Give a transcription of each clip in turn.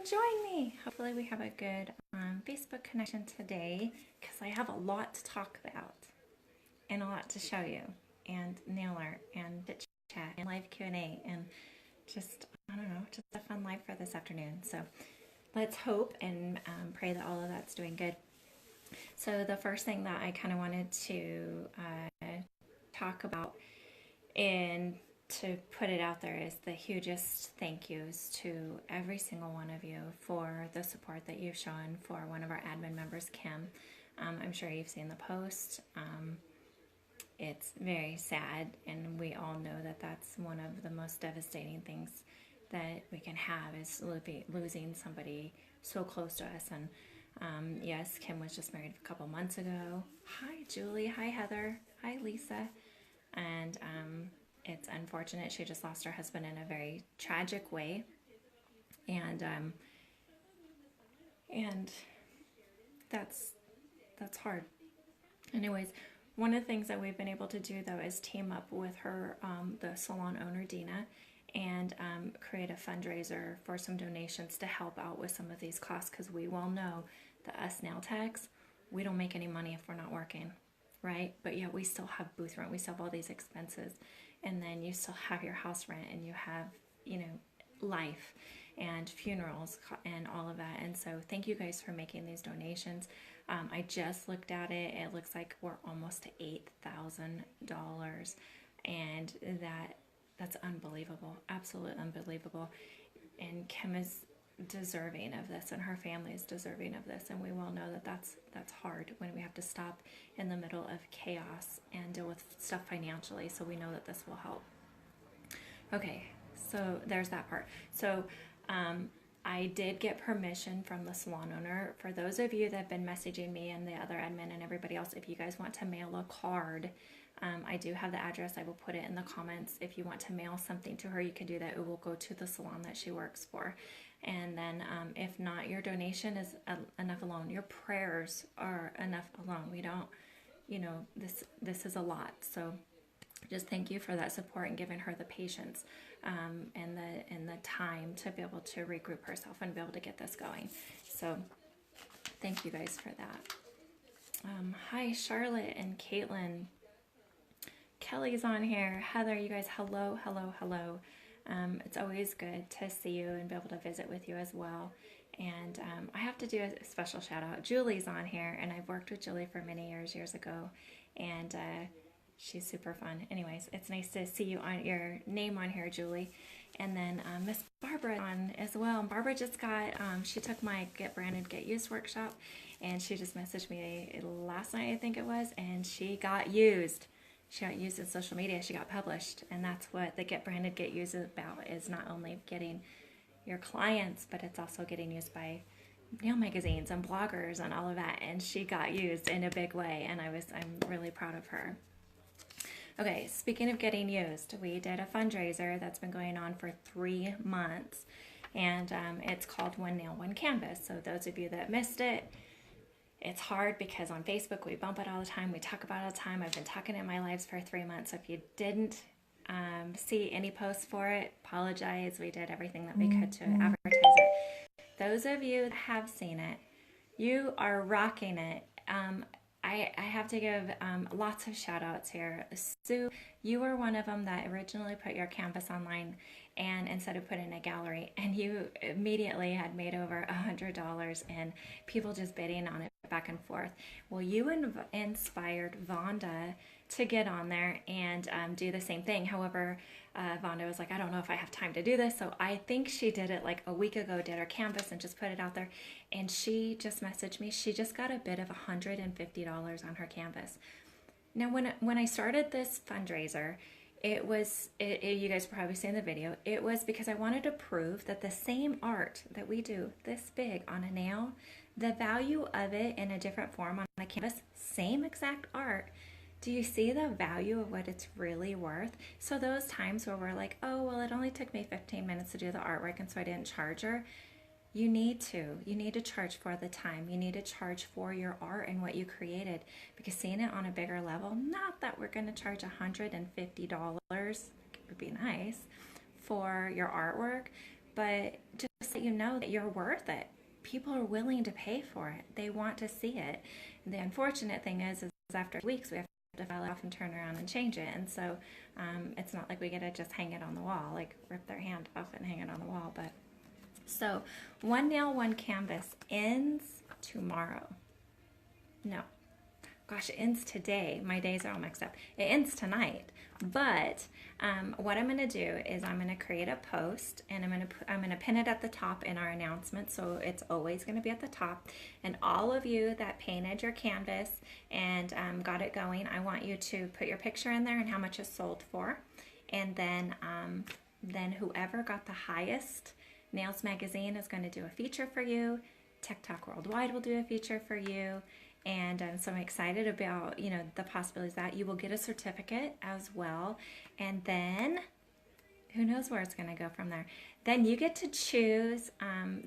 join me. Hopefully we have a good Facebook connection today because I have a lot to talk about and a lot to show you and nail art and chit chat and live Q&A and just, I don't know, just a fun live for this afternoon. So let's hope and pray that all of that's doing good. So the first thing that I kind of wanted to talk about and to put it out there is the hugest thank yous to every single one of you for the support that you've shown for one of our admin members, Kim. I'm sure you've seen the post. It's very sad, and we all know that that's one of the most devastating things that we can have is losing somebody so close to us. And yes, Kim was just married a couple months ago. Hi, Julie. Hi, Heather. Hi, Lisa. And it's unfortunate. She just lost her husband in a very tragic way. And that's hard. Anyways, one of the things that we've been able to do, though, is team up with her, the salon owner, Dina, and create a fundraiser for some donations to help out with some of these costs, because we well know that us nail techs, we don't make any money if we're not working, right? But yeah, we still have booth rent, we still have all these expenses, and then you still have your house rent, and you have, life and funerals and all of that. And so thank you guys for making these donations. I just looked at it. It looks like we're almost to $8,000, and that's unbelievable, absolutely unbelievable. And Kim is deserving of this, and her family is deserving of this. And we well know that that's hard when we have to stop in the middle of chaos and deal with stuff financially. So we know that this will help. Okay, so there's that part. So I did get permission from the salon owner. For those of you that have been messaging me and the other admin and everybody else, if you guys want to mail a card, I do have the address. I will put it in the comments. If you want to mail something to her, you can do that. It will go to the salon that she works for. And then if not, your donation is enough alone. Your prayers are enough alone. We don't, this is a lot. So just thank you for that support and giving her the patience and the time to be able to regroup herself and be able to get this going. So thank you guys for that. Hi, Charlotte and Caitlin. Kelly's on here. Heather, you guys, hello, hello, hello. It's always good to see you and be able to visit with you as well. And I have to do a special shout out. Julie's on here, and I've worked with Julie for many years ago, and she's super fun. Anyways, it's nice to see you on your name on here, Julie. And then Miss Barbara on as well. Barbara just got, she took my Get Branded, Get Used workshop, and she just messaged me last night, I think it was, and she got used. She got used in social media. She got published, and that's what the Get Branded, Get Used is about, is not only getting your clients, but it's also getting used by nail magazines and bloggers and all of that. And she got used in a big way, and I'm really proud of her. Okay, speaking of getting used, we did a fundraiser that's been going on for 3 months, and it's called One Nail, One Canvas. So those of you that missed it, it's hard because on Facebook we bump it all the time, we talk about it all the time. I've been talking in my lives for 3 months, so if you didn't see any posts for it, apologize. We did everything that we could to advertise it. Those of you that have seen it, you are rocking it. I have to give lots of shout outs here. Sue, you were one of them that originally put your canvas online, and instead of putting a gallery, and you immediately had made over $100 and people just bidding on it back and forth. Well, you inspired Vonda to get on there and do the same thing. However, Vonda was like, I don't know if I have time to do this. So I think she did it like a week ago, did her canvas and just put it out there. And she just messaged me. She just got a bid of $150 on her canvas. Now, when I started this fundraiser, you guys probably seen the video, it was because I wanted to prove that the same art that we do this big on a nail, the value of it in a different form on a canvas, same exact art. Do you see the value of what it's really worth? So those times where we're like, oh, well, it only took me 15 minutes to do the artwork, and so I didn't charge her. You need to charge for the time. You need to charge for your art and what you created, because seeing it on a bigger level, not that we're going to charge $150, it would be nice, for your artwork, but just so you know that you're worth it. People are willing to pay for it. They want to see it. And the unfortunate thing is after weeks we have to file it off and turn around and change it. And so it's not like we get to just hang it on the wall, like rip their hand off and hang it on the wall. But so One Nail, One Canvas ends tomorrow. No. Gosh, it ends today. My days are all mixed up. It ends tonight. But what I'm going to do is I'm going to create a post, and I'm going to pin it at the top in our announcement, so it's always going to be at the top. And all of you that painted your canvas and got it going, I want you to put your picture in there and how much it sold for. And then whoever got the highest, Nails Magazine is going to do a feature for you. TikTok Worldwide will do a feature for you. And so I'm excited about, you know, the possibilities that you will get a certificate as well. And then who knows where it's going to go from there. Then you get to choose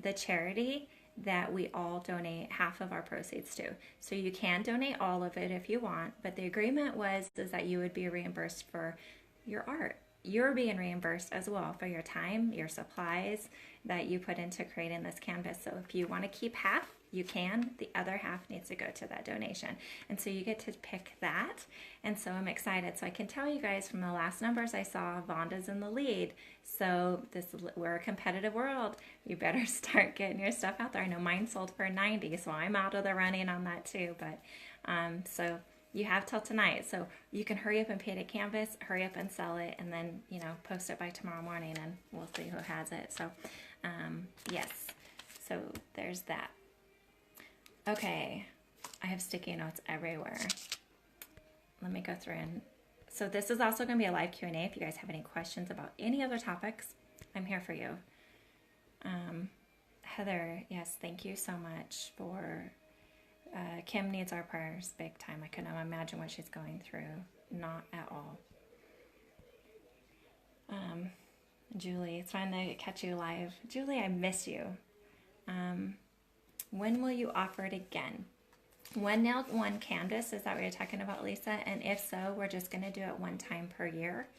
the charity that we all donate half of our proceeds to. So you can donate all of it if you want, but the agreement is that you would be reimbursed for your art. You're being reimbursed as well for your time, your supplies that you put into creating this canvas. So if you want to keep half, you can. The other half needs to go to that donation. And so you get to pick that. And so I'm excited. So I can tell you guys from the last numbers I saw, Vonda's in the lead. So we're a competitive world. You better start getting your stuff out there. I know mine sold for 90, so I'm out of the running on that too. But so you have till tonight. So you can hurry up and paint a canvas, hurry up and sell it, and then, you know, post it by tomorrow morning and we'll see who has it. So yes, so there's that. Okay, I have sticky notes everywhere. Let me go through and so this is also going to be a live Q&A. If you guys have any questions about any other topics, I'm here for you. Heather, yes, thank you so much for Kim needs our prayers big time. I couldn't imagine what she's going through. Not at all. Julie, it's fun to catch you live. Julie, I miss you. When will you offer it again? One Nail, One Canvas, is that what you're talking about, Lisa? And if so, we're just going to do it one time per year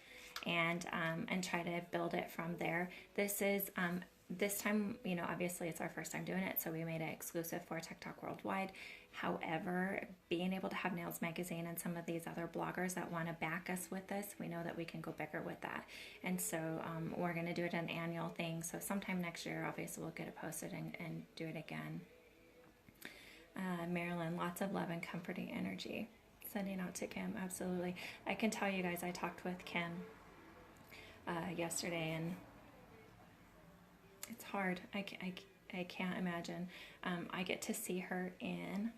and try to build it from there. This is, this time, you know, obviously it's our first time doing it, so we made it exclusive for TikTok Worldwide. However, being able to have Nails Magazine and some of these other bloggers that want to back us with this, we know that we can go bigger with that. And so we're going to do it an annual thing. So sometime next year, obviously, we'll get it posted and do it again. Marilyn, lots of love and comforting energy. Sending out to Kim, absolutely. I can tell you guys, I talked with Kim yesterday, and it's hard. I can't imagine. I get to see her in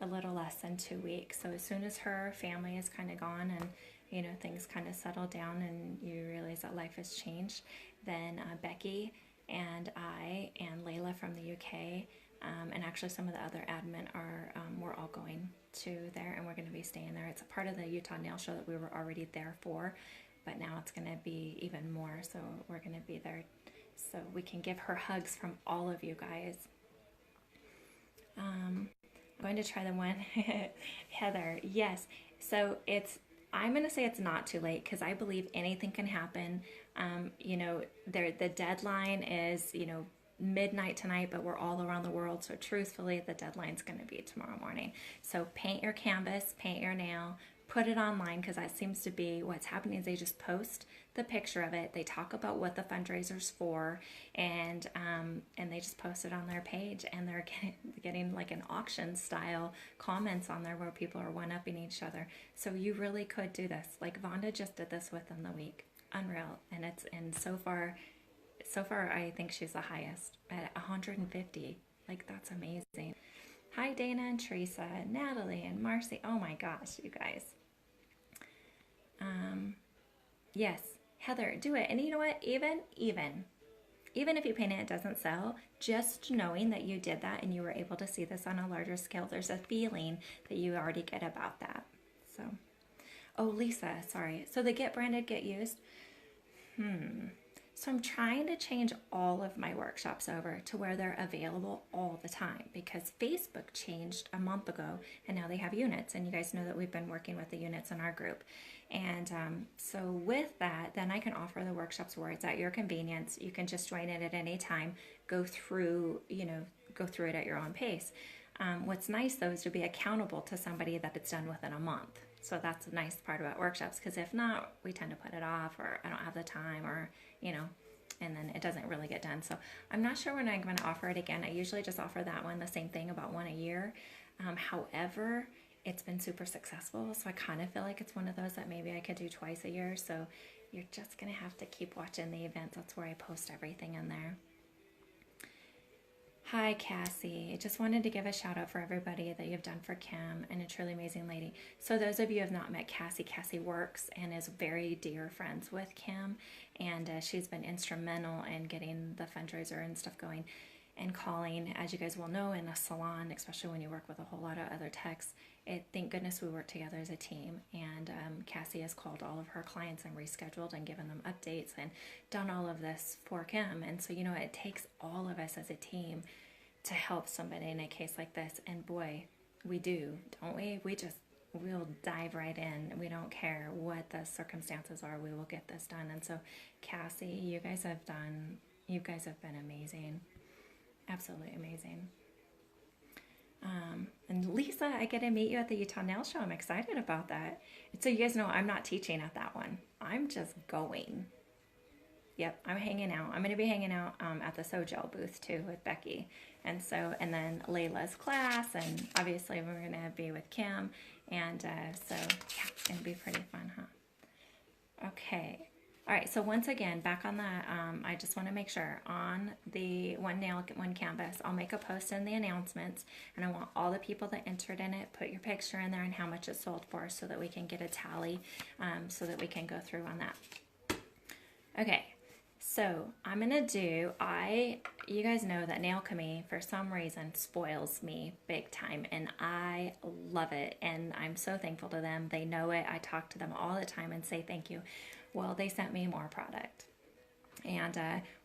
a little less than 2 weeks. So as soon as her family is kind of gone and, you know, things kind of settle down and you realize that life has changed, then Becky and I and Layla from the UK and actually some of the other admin are, we're all going to there, and we're going to be staying there. It's a part of the Utah Nail Show that we were already there for, but now it's going to be even more. So we're going to be there so we can give her hugs from all of you guys. I'm going to try the one, Heather. Yes. So I'm going to say it's not too late because I believe anything can happen. You know, the deadline is, you know, midnight tonight, but we're all around the world. So truthfully, the deadline's going to be tomorrow morning. So paint your canvas, paint your nail, put it online, because that seems to be what's happening is they just post the picture of it. They talk about what the fundraiser's for, and they just post it on their page, and they're getting like an auction style comments on there where people are one-upping each other. So you really could do this. Like Vonda just did this within the week. Unreal. And so far I think she's the highest at 150. Like, that's amazing. Hi Dana and Teresa, Natalie and Marcy. Oh my gosh, you guys. Yes, Heather, do it. And you know what? Even if you paint it, it doesn't sell, just knowing that you did that and you were able to see this on a larger scale, there's a feeling that you already get about that. So, oh, Lisa, sorry. So the get branded, get used. So So I'm trying to change all of my workshops over to where they're available all the time, because Facebook changed a month ago and now they have units. And you guys know that we've been working with the units in our group. And so with that, then I can offer the workshops where it's at your convenience. You can just join it at any time, go through it at your own pace. What's nice though is to be accountable to somebody that it's done within a month. So that's a nice part about workshops, because if not, we tend to put it off, or I don't have the time, or, and then it doesn't really get done. So I'm not sure when I'm going to offer it again. I usually just offer that one, the same thing, about one a year. However, it's been super successful. So I kind of feel like it's one of those that maybe I could do twice a year. So you're just going to have to keep watching the events. That's where I post everything in there. Hi, Cassie. I just wanted to give a shout out for everybody that you've done for Kim, and a truly amazing lady. So those of you who have not met Cassie, Cassie works and is very dear friends with Kim, and she's been instrumental in getting the fundraiser and stuff going and calling, as you guys will know, in a salon, especially when you work with a whole lot of other techs. Thank goodness we work together as a team, and Cassie has called all of her clients and rescheduled and given them updates and done all of this for Kim. And so, it takes all of us as a team to help somebody in a case like this. And boy, we do, don't we? We'll dive right in. We don't care what the circumstances are. We will get this done. And so, Cassie, you guys have been amazing. Absolutely amazing. And Lisa, I get to meet you at the Utah Nail Show. I'm excited about that. So you guys know I'm not teaching at that one. I'm just going. Yep, I'm hanging out. I'm going to be hanging out at the Sojel booth too with Becky. And then Layla's class, and obviously we're going to be with Kim. And so yeah, it's going to be pretty fun, huh? Okay. All right, so once again, back on that, I just want to make sure on the One Nail, One Canvas, I'll make a post in the announcements, and I want all the people that entered in it, put your picture in there and how much it sold for, so that we can get a tally, so that we can go through on that. Okay, so I'm going to do, you guys know that Nailchemy, for some reason, spoils me big time, and I love it, and I'm so thankful to them. They know it. I talk to them all the time and say thank you. Well, they sent me more product. And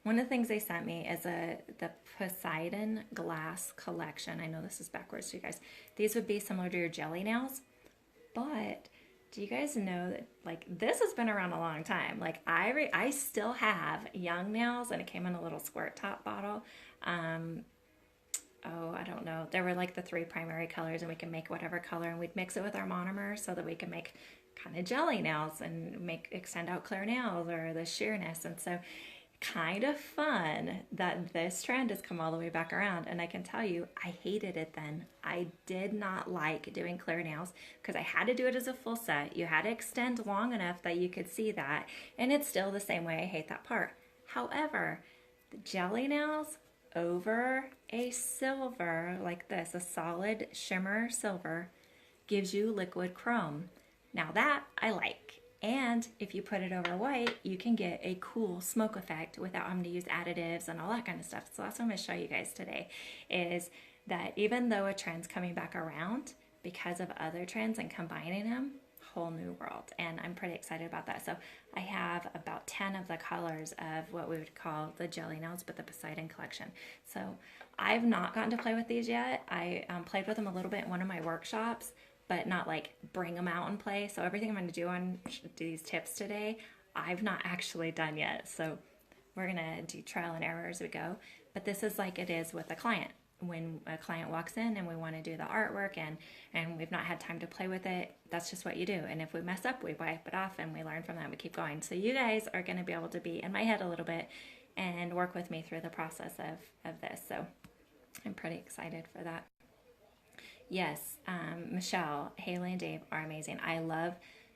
one of the things they sent me is the Poseidon Glass Collection. I know this is backwards to you guys. These would be similar to your jelly nails. But do you guys know that, this has been around a long time. I still have young nails, and it came in a little squirt top bottle. I don't know. There were the 3 primary colors, and we can make whatever color, and we'd mix it with our monomer so that we can make kind of jelly nails and extend out clear nails, or the sheerness. And so kind of fun that this trend has come all the way back around. And I can tell you, I hated it then. I did not like doing clear nails because I had to do it as a full set. You had to extend long enough that you could see that. And it's still the same way. I hate that part. However, the jelly nails over a silver like this, a solid shimmer silver, gives you liquid chrome. Now that I like. And if you put it over white, you can get a cool smoke effect without having to use additives and all that kind of stuff. So that's what I'm going to show you guys today, is that even though a trend's coming back around, because of other trends and combining them, whole new world. And I'm pretty excited about that. So I have about 10 of the colors of what we would call the jelly nails, but the Poseidon collection. So I've not gotten to play with these yet. I played with them a little bit in one of my workshops, but not bring them out and play. So everything I'm going to do on these tips today, I've not actually done yet. So we're going to do trial and error as we go. But this is like it is with a client. When a client walks in and we want to do the artwork and we've not had time to play with it, that's just what you do. And if we mess up, we wipe it off and we learn from that and we keep going. So you guys are going to be able to be in my head a little bit and work with me through the process of this. So I'm pretty excited for that. Yes, Michelle, Haley, and Dave are amazing. I love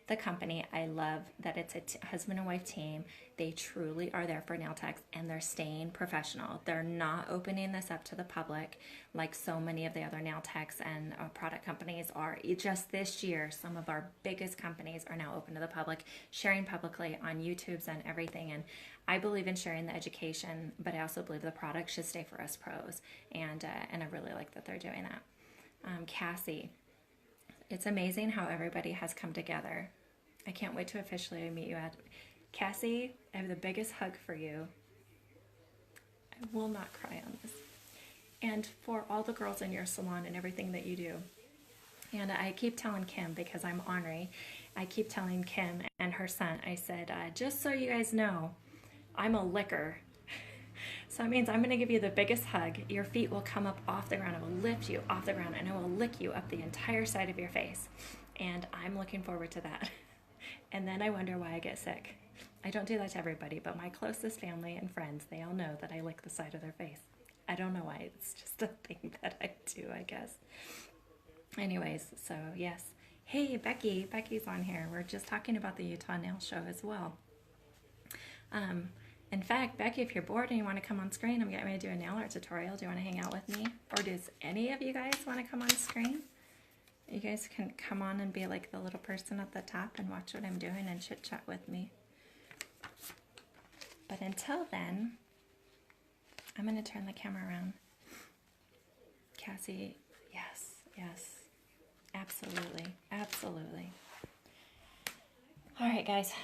the company. I love that it's a husband and wife team. They truly are there for nail techs, and they're staying professional. They're not opening this up to the public like so many of the other nail techs and product companies are. Just this year, some of our biggest companies are now open to the public, sharing publicly on YouTubes and everything. And I believe in sharing the education, but I also believe the product should stay for us pros. And I really like that they're doing that. Cassie, it's amazing how everybody has come together. I can't wait to officially meet you at Cassie, I have the biggest hug for you. I will not cry on this. And for all the girls in your salon and everything that you do. And I keep telling Kim, because I'm ornery, I keep telling Kim and her son, I said, just so you guys know, I'm a licker. So that means I'm going to give you the biggest hug. Your feet will come up off the ground. I will lift you off the ground and I will lick you up the entire side of your face. And I'm looking forward to that. And then I wonder why I get sick. I don't do that to everybody, but my closest family and friends, they all know that I lick the side of their face. I don't know why. It's just a thing that I do, I guess. Anyways, so yes. Hey, Becky. Becky's on here. We're just talking about the Utah Nail Show as well. In fact, Becky, if you're bored and you want to come on screen, I'm getting ready to do a nail art tutorial. Do you want to hang out with me? Or does any of you guys want to come on screen? You guys can come on and be like the little person at the top and watch what I'm doing and chit chat with me. But until then, I'm going to turn the camera around. Cassie, yes, yes. Absolutely, absolutely. All right, guys,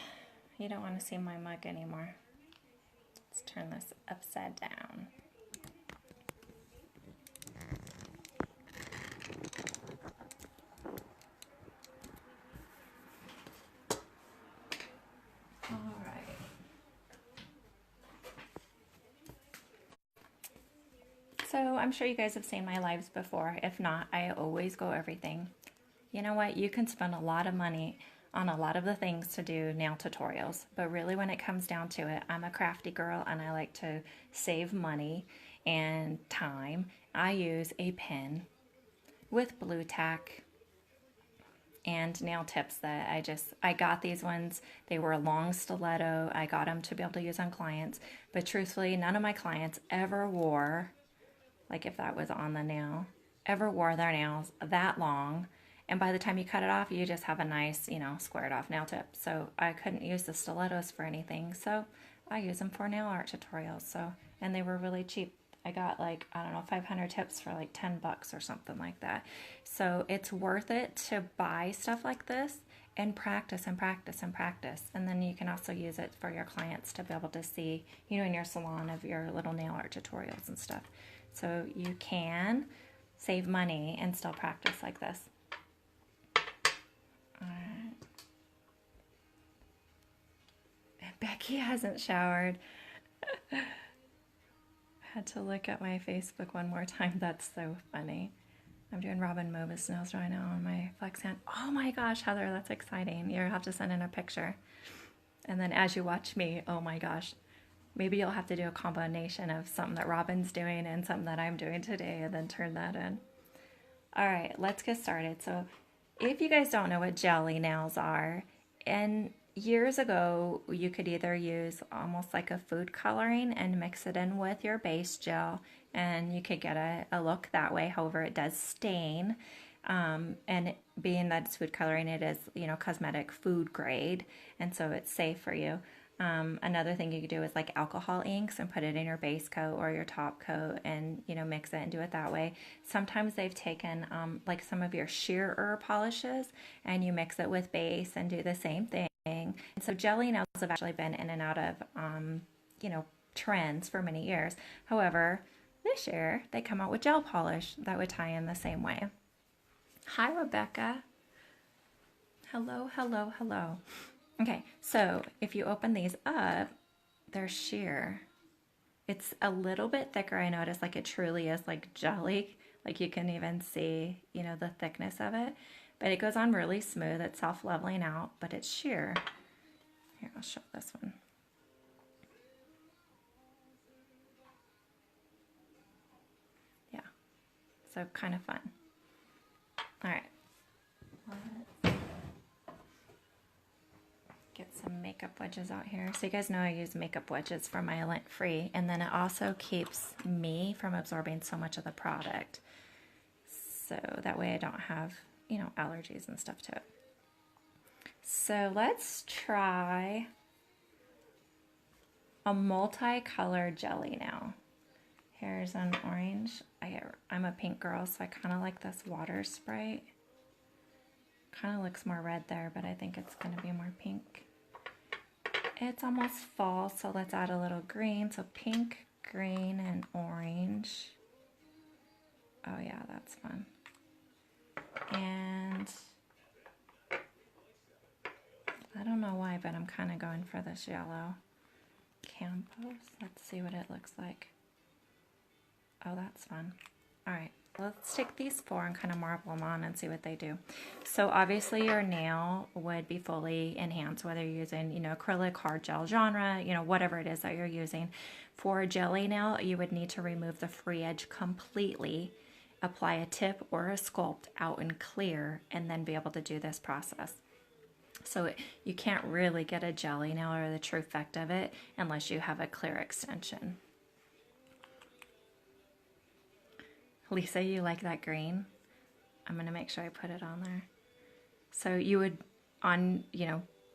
you don't want to see my mug anymore. Let's turn this upside down. All right. So I'm sure you guys have seen my lives before. If not, I always go everything. You know what? You can spend a lot of money on a lot of the things to do nail tutorials, but really when it comes down to it, I'm a crafty girl and I like to save money and time. I use a pen with blue tack and nail tips that I got these ones. They were a long stiletto. I got them to be able to use on clients, but truthfully, none of my clients ever wore, like if that was on the nail, ever wore their nails that long. And by the time you cut it off, you just have a nice, squared off nail tip. So I couldn't use the stilettos for anything. So I use them for nail art tutorials. So, and they were really cheap. I got like, I don't know, 500 tips for like 10 bucks or something like that. So it's worth it to buy stuff like this and practice and practice and practice. And then you can also use it for your clients to be able to see, in your salon of your little nail art tutorials and stuff. So you can save money and still practice like this. Becky hasn't showered. Had to look at my Facebook one more time. That's so funny. I'm doing Robin Mobus nails right now on my flex hand. Oh my gosh, Heather, that's exciting. You'll have to send in a picture. And then as you watch me, oh my gosh, maybe you'll have to do a combination of something that Robin's doing and something that I'm doing today and then turn that in. All right, let's get started. So if you guys don't know what jelly nails are, and years ago, you could either use almost like a food coloring and mix it in with your base gel, and you could get a look that way. However, it does stain, and being that it's food coloring, it is, cosmetic food grade, and so it's safe for you. Another thing you could do is like alcohol inks and put it in your base coat or your top coat and, mix it and do it that way. Sometimes they've taken like some of your shearer polishes and you mix it with base and do the same thing. And so jelly nails have actually been in and out of, trends for many years. However, this year they come out with gel polish that would tie in the same way. Hi, Rebecca. Hello, hello, hello. Okay, so if you open these up, they're sheer. It's a little bit thicker, I notice, like it truly is like jelly. Like you can even see, the thickness of it. But it goes on really smooth. It's self-leveling out, but it's sheer. Here, I'll show this one. Yeah, so kind of fun. All right. Get some makeup wedges out here. So you guys know I use makeup wedges for my lint free, and then it also keeps me from absorbing so much of the product. So that way I don't have, allergies and stuff to it. So let's try a multicolored jelly now. Here's an orange. I'm a pink girl, so I kind of like this water Sprite. Kind of looks more red there, but I think it's going to be more pink. it's almost fall, so let's add a little green. So pink, green, and orange. Oh yeah, that's fun. And I don't know why, but I'm kind of going for this yellow. Campos. Let's see what it looks like. Oh, that's fun. All right, let's take these 4 and kind of marble them on and see what they do. So obviously your nail would be fully enhanced, whether you're using, you know, acrylic, hard gel genre, you know, whatever it is that you're using. For a jelly nail, you would need to remove the free edge completely, apply a tip or a sculpt out in clear, and then be able to do this process. So you can't really get a jelly nail or the true effect of it unless you have a clear extension. Lisa, you like that green? I'm going to make sure I put it on there. So you would,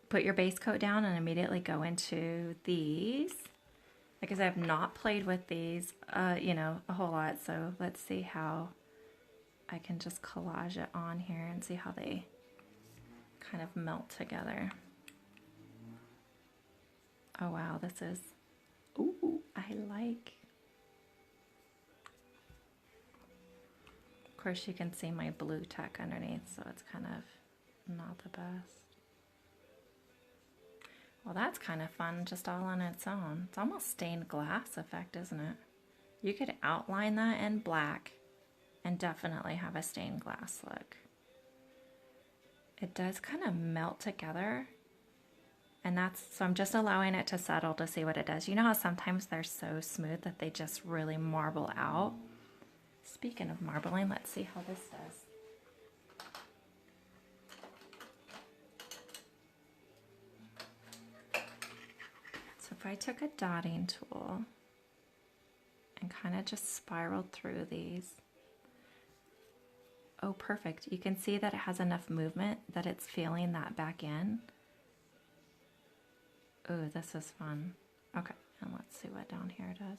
put your base coat down and immediately go into these. Because I have not played with these, a whole lot. So let's see how I can just collage it on here and see how they kind of melt together. Oh wow, this is, ooh, I like. Of course you can see my blue tech underneath, so it's kind of not the best. Well, that's kind of fun just all on its own. It's almost stained glass effect, isn't it? You could outline that in black and definitely have a stained glass look. It does kind of melt together, and so I'm just allowing it to settle to see what it does. You know how sometimes they're so smooth that they just really marble out? Speaking of marbling, let's see how this does. So if I took a dotting tool and kind of just spiraled through these. Oh, perfect. You can see that it has enough movement that it's feeling that back in. Oh, this is fun. Okay, and let's see what down here does.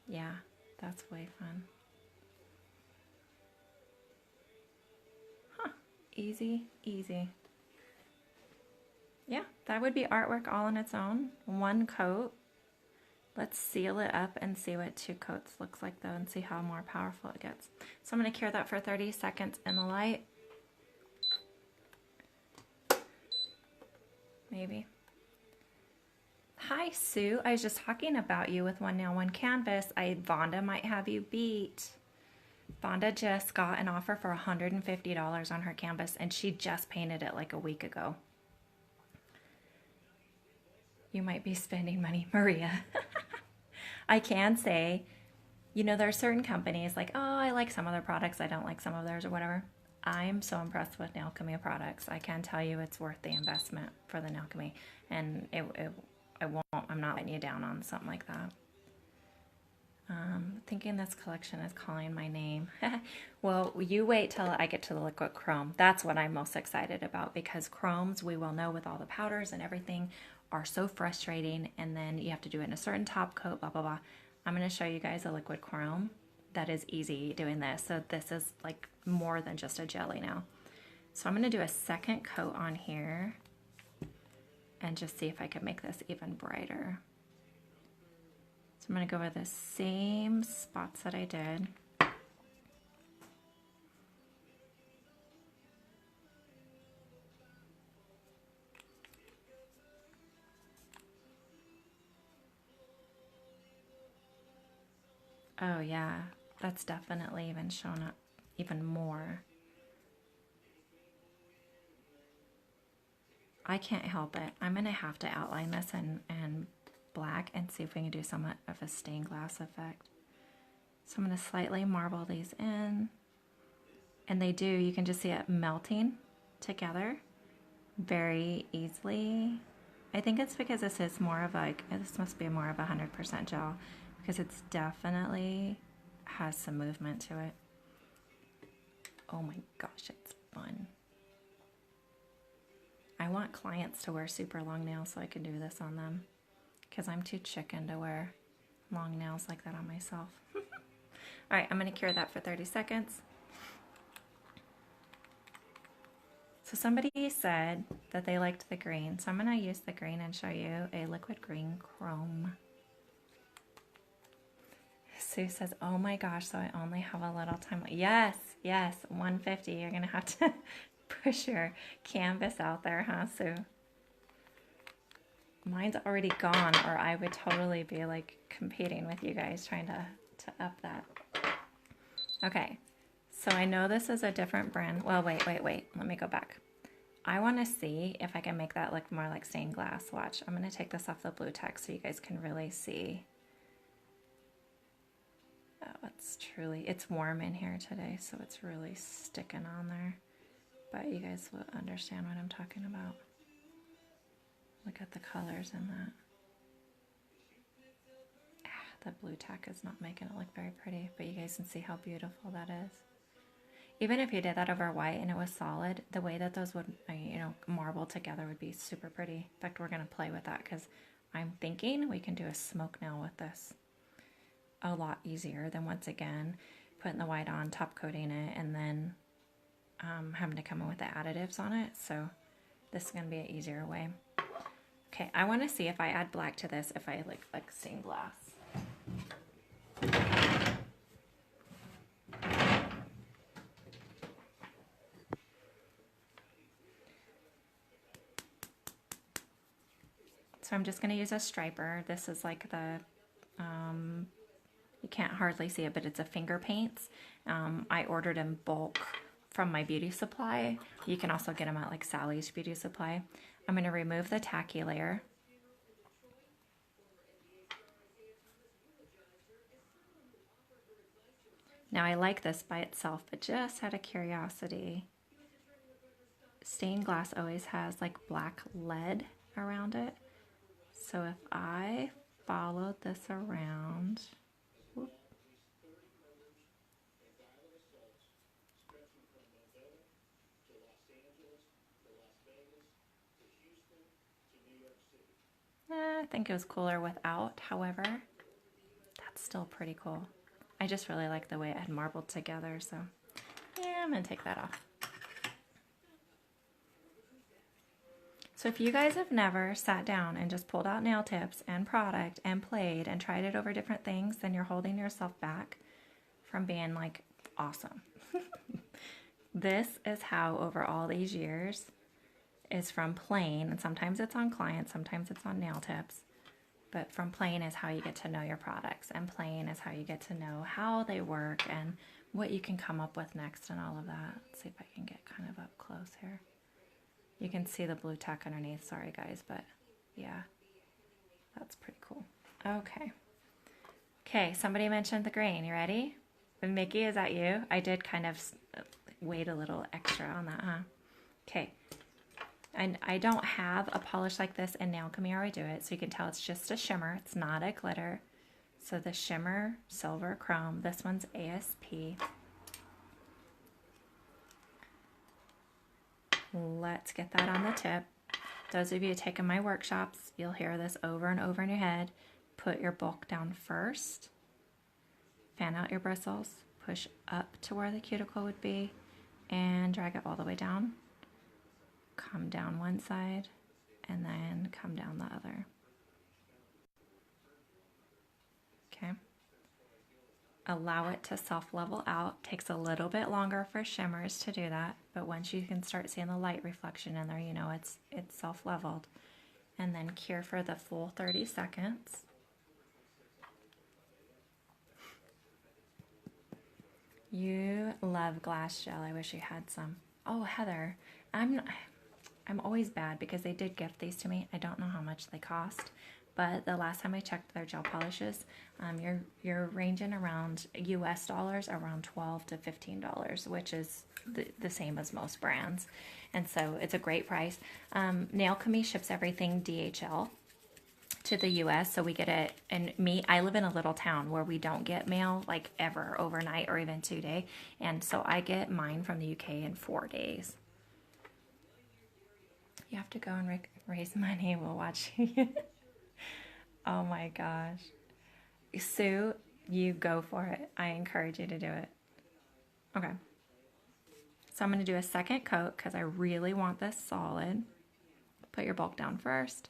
Yeah, that's way fun. Huh, easy, easy. Yeah, that would be artwork all on its own. 1 coat. Let's seal it up and see what 2 coats looks like though, and see how more powerful it gets. So I'm going to cure that for 30 seconds in the light. Maybe. Hi Sue, I was just talking about you with One Nail One Canvas. Vonda might have you beat. Vonda just got an offer for $150 on her canvas, and she just painted it like a week ago. You might be spending money, Maria. I can say, you know, there are certain companies like, oh, I like some of their products, I don't like some of theirs or whatever. I'm so impressed with Nailchemy products. I can tell you it's worth the investment for the Nailchemy, and I'm not letting you down on something like that. Thinking this collection is calling my name. Well, you wait till I get to the liquid chrome. That's what I'm most excited about, because chromes, we will know with all the powders and everything, are so frustrating, and then you have to do it in a certain top coat, blah, blah, blah. I'm going to show you guys a liquid chrome that is easy doing this. So this is like more than just a jelly now. So I'm going to do a second coat on here and just see if I can make this even brighter. So I'm going to go over the same spots that I did. Oh yeah, that's definitely even shown up even more. I can't help it. I'm going to have to outline this in black and see if we can do somewhat of a stained glass effect. So I'm going to slightly marble these in. And they do, you can just see it melting together very easily. I think it's because this is more of like, this must be more of 100% gel, because it's definitely has some movement to it. Oh my gosh, it's fun. I want clients to wear super long nails so I can do this on them, because I'm too chicken to wear long nails like that on myself. All right, I'm going to cure that for 30 seconds. So somebody said that they liked the green. So I'm going to use the green and show you a liquid green chrome. Sue says, oh my gosh, so I only have a little time. Yes, yes, 150. You're going to have to push your canvas out there, huh, Sue? Mine's already gone, or I would totally be like competing with you guys trying to up that. Okay, so I know this is a different brand. Well, wait. Let me go back. I want to see if I can make that look more like stained glass. Watch, I'm going to take this off the blue text so you guys can really see. Oh, it's warm in here today, so it's really sticking on there. But you guys will understand what I'm talking about. Look at the colors in that. The blue tack is not making it look very pretty, but you guys can see how beautiful that is. Even if you did that over white and it was solid, the way that those would, marble together would be super pretty. In fact, we're going to play with that because I'm thinking we can do a smoke nail with this a lot easier than, once again, putting the white on, top coating it, and then having to come in with the additives on it. So this is going to be an easier way. Okay, I want to see if I add black to this, if I like stained glass. So I'm just going to use a striper. This is like the, you can't hardly see it, but it's a finger paints. I ordered in bulk from my beauty supply. You can also get them at like Sally's Beauty Supply. I'm going to remove the tacky layer. Now I like this by itself, but just out of curiosity, stained glass always has like black lead around it. So if I followed this around, whoop, I think it was cooler without. However, that's still pretty cool. I just really like the way it had marbled together, so yeah, I'm gonna take that off. So if you guys have never sat down and just pulled out nail tips and product and played and tried it over different things, then you're holding yourself back from being like awesome. This is how over all these years is from playing, and sometimes it's on clients, sometimes it's on nail tips, but from playing is how you get to know your products, and playing is how you get to know how they work and what you can come up with next and all of that. Let's see if I can get kind of up close here. You can see the blue tack underneath, sorry guys, but yeah, that's pretty cool. Okay, somebody mentioned the green, you ready? And Mickey, is that you? I did kind of wait a little extra on that, huh? Okay. And I don't have a polish like this in Nailchemy where I do it, so you can tell it's just a shimmer. It's not a glitter. So the shimmer, silver, chrome. This one's ASP. Let's get that on the tip. Those of you taking my workshops, you'll hear this over and over in your head. Put your bulk down first. Fan out your bristles. Push up to where the cuticle would be and drag it all the way down. Come down one side and then come down the other. Okay. Allow it to self-level out. Takes a little bit longer for shimmers to do that, but once you can start seeing the light reflection in there, you know it's self-leveled. And then cure for the full 30 seconds. You love glass gel. I wish you had some. Oh, Heather, I'm always bad because they did gift these to me. I don't know how much they cost, but the last time I checked their gel polishes, you're ranging around US dollars, around $12 to $15, which is the same as most brands. And so it's a great price. Nailchemy ships everything DHL to the US, so we get it. And I live in a little town where we don't get mail like ever overnight or even 2 day, and so I get mine from the UK in 4 days. You have to go and raise money. We'll watch you. Oh my gosh. Sue, you go for it. I encourage you to do it. Okay. So I'm going to do a second coat because I really want this solid. Put your bulk down first.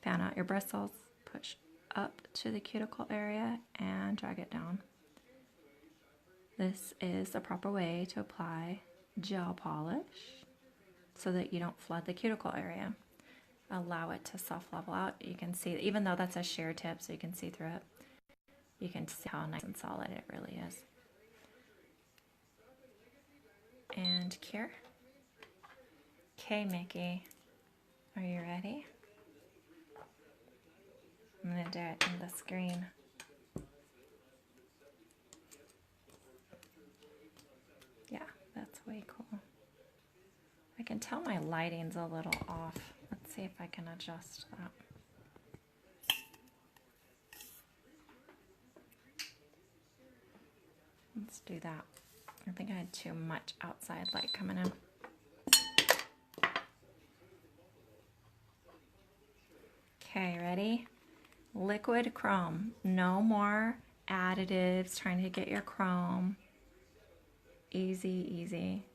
Fan out your bristles. Push up to the cuticle area and drag it down. This is the proper way to apply gel polish so that you don't flood the cuticle area. Allow it to soft level out. You can see, even though that's a sheer tip so you can see through it, you can see how nice and solid it really is. And cure. Okay, Mickey, are you ready? I'm going to do it in the screen. Yeah, that's way cool. I can tell my lighting's a little off. Let's see if I can adjust that. Let's do that. I think I had too much outside light coming in. Okay, ready? Liquid chrome. No more additives trying to get your chrome. Easy, easy.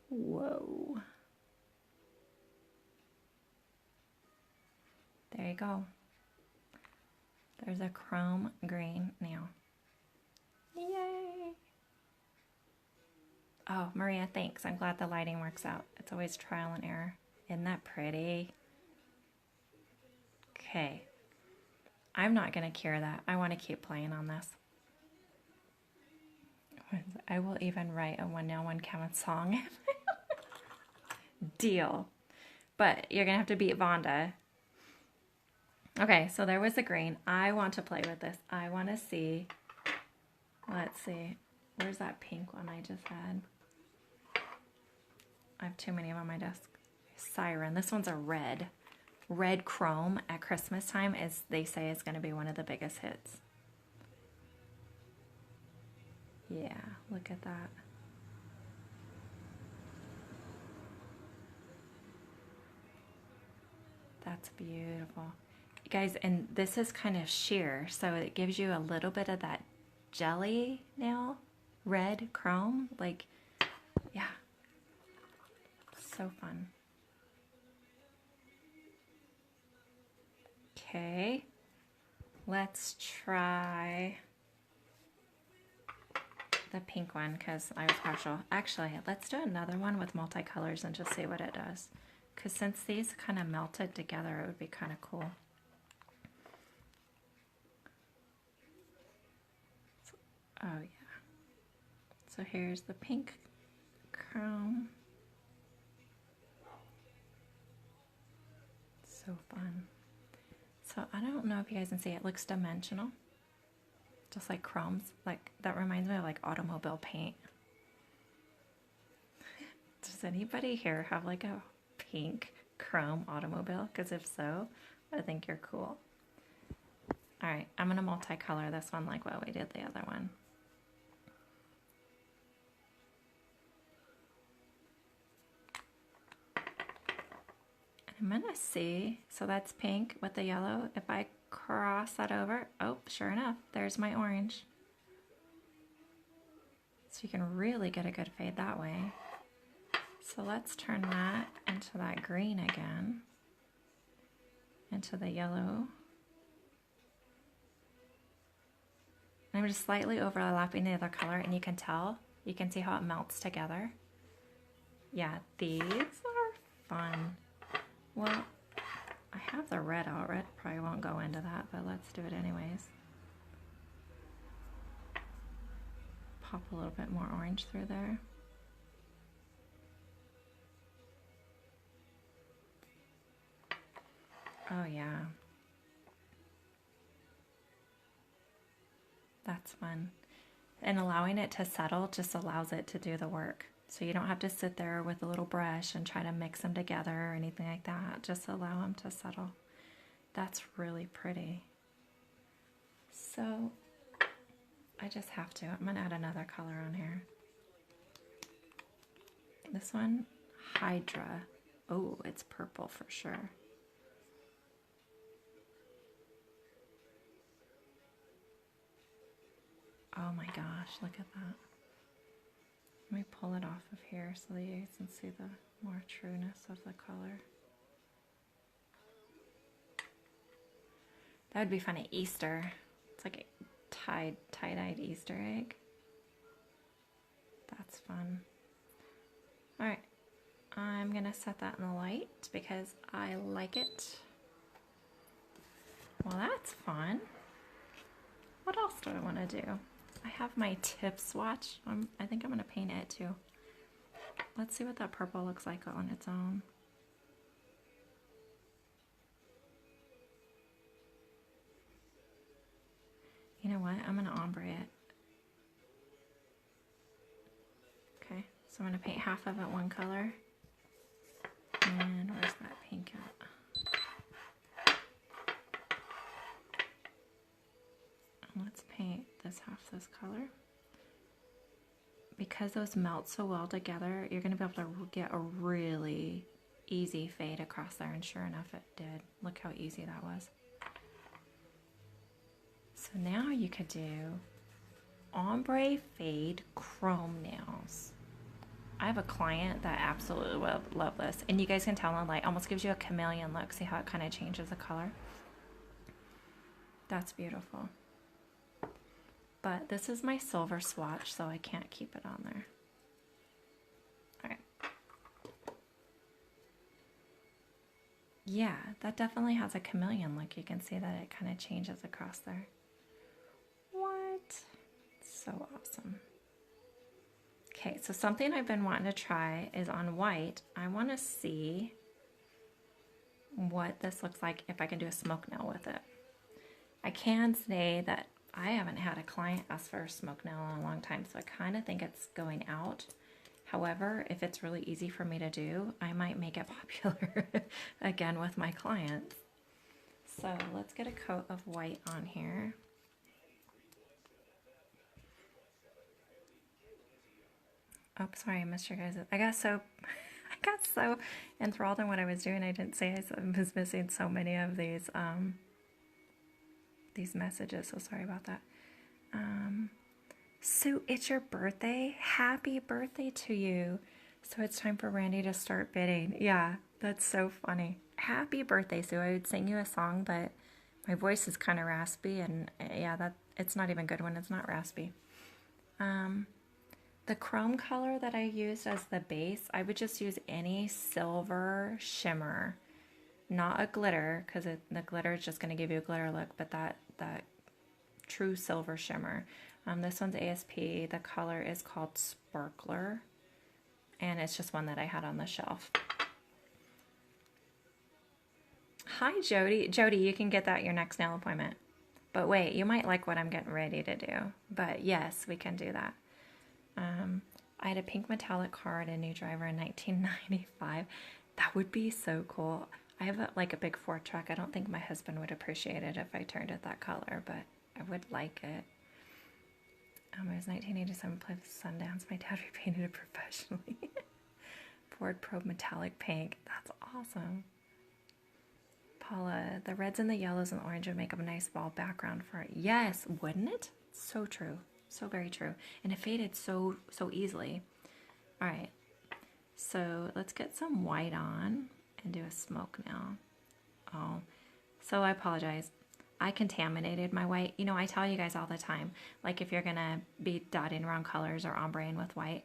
Whoa. There you go. There's a chrome green now. Yay! Oh, Maria, thanks. I'm glad the lighting works out. It's always trial and error. Isn't that pretty? Okay. I'm not going to cure that. I want to keep playing on this. I will even write a One Nail, One Canvas song. Deal. But you're going to have to beat Vonda. Okay, so there was the green. I want to play with this. I want to see. Let's see. Where's that pink one I just had? I have too many on my desk. Siren. This one's a red. Red chrome at Christmas time, is they say, is going to be one of the biggest hits. Yeah, look at that. That's beautiful. Guys, and this is kind of sheer, so it gives you a little bit of that jelly nail, red chrome. Like, yeah, so fun. Okay, let's try the pink one because I was partial. Actually, let's do another one with multicolors and just see what it does. Because since these kind of melted together, it would be kind of cool. Oh yeah. So here's the pink chrome. So fun. So I don't know if you guys can see, it looks dimensional. Just like chromes. Like, that reminds me of like automobile paint. Does anybody here have like a pink chrome automobile? Because if so, I think you're cool. Alright, I'm going to multicolor this one like what we did the other one. I'm going to see, so that's pink with the yellow. If I cross that over, oh, sure enough, there's my orange. So you can really get a good fade that way. So let's turn that into that green again, into the yellow. I'm just slightly overlapping the other color, and you can see how it melts together. Yeah, these are fun. Well, I have the red out. Red probably won't go into that, but let's do it anyways. Pop a little bit more orange through there. Oh yeah. That's fun. And allowing it to settle just allows it to do the work. So you don't have to sit there with a little brush and try to mix them together or anything like that. Just allow them to settle. That's really pretty. So I just have to. I'm going to add another color on here. This one, Hydra. Oh, it's purple for sure. Oh my gosh, look at that. Let me pull it off of here so that you can see the more trueness of the color. That would be fun at Easter. It's like a tie-dyed Easter egg. That's fun. All right, I'm gonna set that in the light because I like it. Well, that's fun. What else do I want to do? I have my tip swatch. I think I'm gonna paint it too. Let's see what that purple looks like on its own. You know what? I'm gonna ombre it. Okay, so I'm gonna paint half of it one color. And where's that pink at? And let's paint this half this color. Because those melt so well together, you're gonna be able to get a really easy fade across there, and sure enough it did. Look how easy that was. So now you could do ombre fade chrome nails. I have a client that absolutely love this, and you guys can tell in the light, almost gives you a chameleon look. See how it kind of changes the color? That's beautiful. But this is my silver swatch, so I can't keep it on there. All right. Yeah, that definitely has a chameleon look. You can see that it kind of changes across there. What? So awesome. Okay, so something I've been wanting to try is on white. I want to see what this looks like if I can do a smoke nail with it. I can say that I haven't had a client ask for a smoke nail in a long time, so I kind of think it's going out. However, if it's really easy for me to do, I might make it popular again with my clients. So let's get a coat of white on here. Oh, sorry, I missed your guys. I got so enthralled in what I was doing. I didn't say I was missing so many of these messages. So sorry about that. Sue, it's your birthday. Happy birthday to you. So it's time for Randy to start bidding. Yeah, that's so funny. Happy birthday, Sue. I would sing you a song, but my voice is kind of raspy, and yeah, it's not even good when it's not raspy. The chrome color that I used as the base, I would just use any silver shimmer, not a glitter, because the glitter is just going to give you a glitter look, but that true silver shimmer. This one's ASP. The color is called Sparkler, and it's just one that I had on the shelf. Hi, Jody. Jody, you can get that at your next nail appointment. But wait, you might like what I'm getting ready to do. But yes, we can do that. I had a pink metallic car at a new driver in 1995. That would be so cool. I have a big Ford truck. I don't think my husband would appreciate it if I turned it that color, but I would like it. It was 1987, played with Sundance. My dad repainted it professionally. Ford Probe metallic pink. That's awesome. Paula, the reds and the yellows and orange would make up a nice ball background for it. Yes, wouldn't it? So true. So very true. And it faded so easily. All right. So let's get some white on and do a smoke nail. Oh, so I apologize. I contaminated my white. You know, I tell you guys all the time, like if you're going to be dotting around colors or ombreing with white,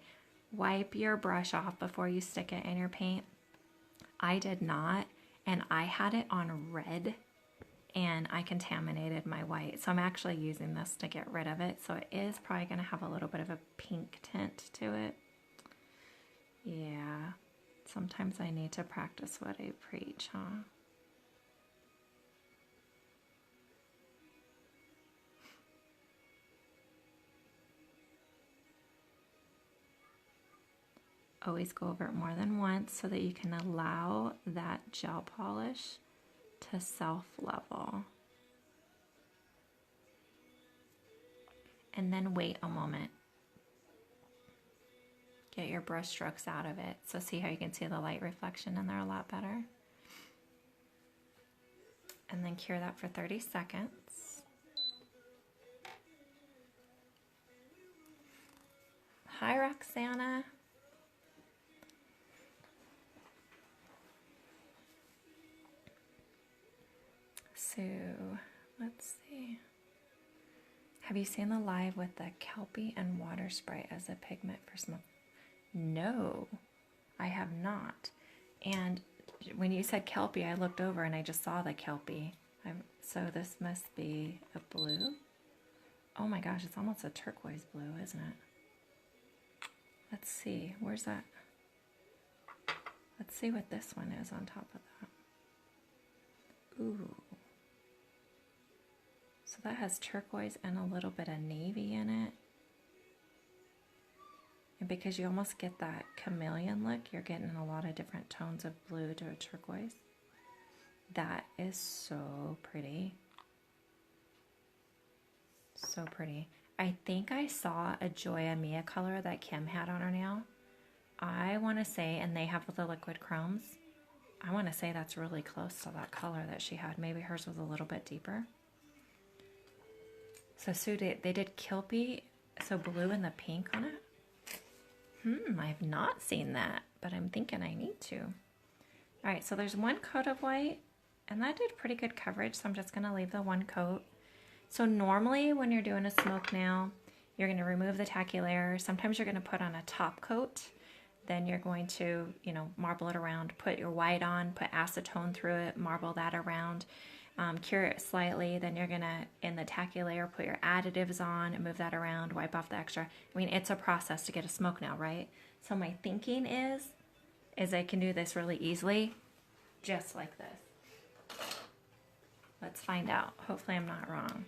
wipe your brush off before you stick it in your paint. I did not, and I had it on red, and I contaminated my white. So I'm actually using this to get rid of it. So it is probably going to have a little bit of a pink tint to it. Yeah, sometimes I need to practice what I preach, huh? Always go over it more than once so that you can allow that gel polish to self-level. And then wait a moment. Get your brush strokes out of it. So see how you can see the light reflection in there a lot better. And then cure that for 30 seconds. So, let's see. Have you seen the live with the Kelpie and water spray as a pigment for smoke? No, I have not. And when you said Kelpie, I looked over and I just saw the Kelpie. So this must be a blue. Oh my gosh, it's almost a turquoise blue, isn't it? Let's see, where's that? Let's see what this one is on top of that. Ooh. So that has turquoise and a little bit of navy in it. And because you almost get that chameleon look, you're getting a lot of different tones of blue to a turquoise. That is so pretty. So pretty. I think I saw a Joya Mia color that Kim had on her nail. I want to say, and they have the liquid chromes, I want to say that's really close to that color that she had. Maybe hers was a little bit deeper. So Sue, they did Kelpie, so blue and the pink on it. I've not seen that, but I'm thinking I need to. All right, so there's one coat of white, and that did pretty good coverage, so I'm just gonna leave the one coat. So normally when you're doing a smoke nail, you're gonna remove the tacky layer. Sometimes you're gonna put on a top coat. Then you're going to, marble it around, put your white on, put acetone through it, marble that around, cure it slightly. Then you're gonna, in the tacky layer, put your additives on and move that around, wipe off the extra. I mean, it's a process to get a smoke nail, right? So my thinking is I can do this really easily, just like this. Let's find out. Hopefully I'm not wrong.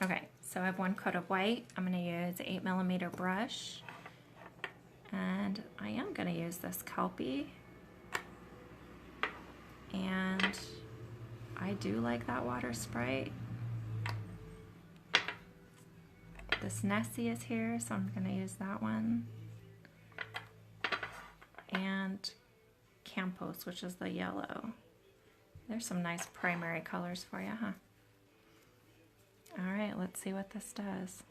Okay, so I have one coat of white. I'm gonna use an 8mm brush. And I am going to use this Kelpie. And I do like that water spray. This Nessie is here, so I'm going to use that one. And Campos, which is the yellow. There's some nice primary colors for you, huh? All right, let's see what this does.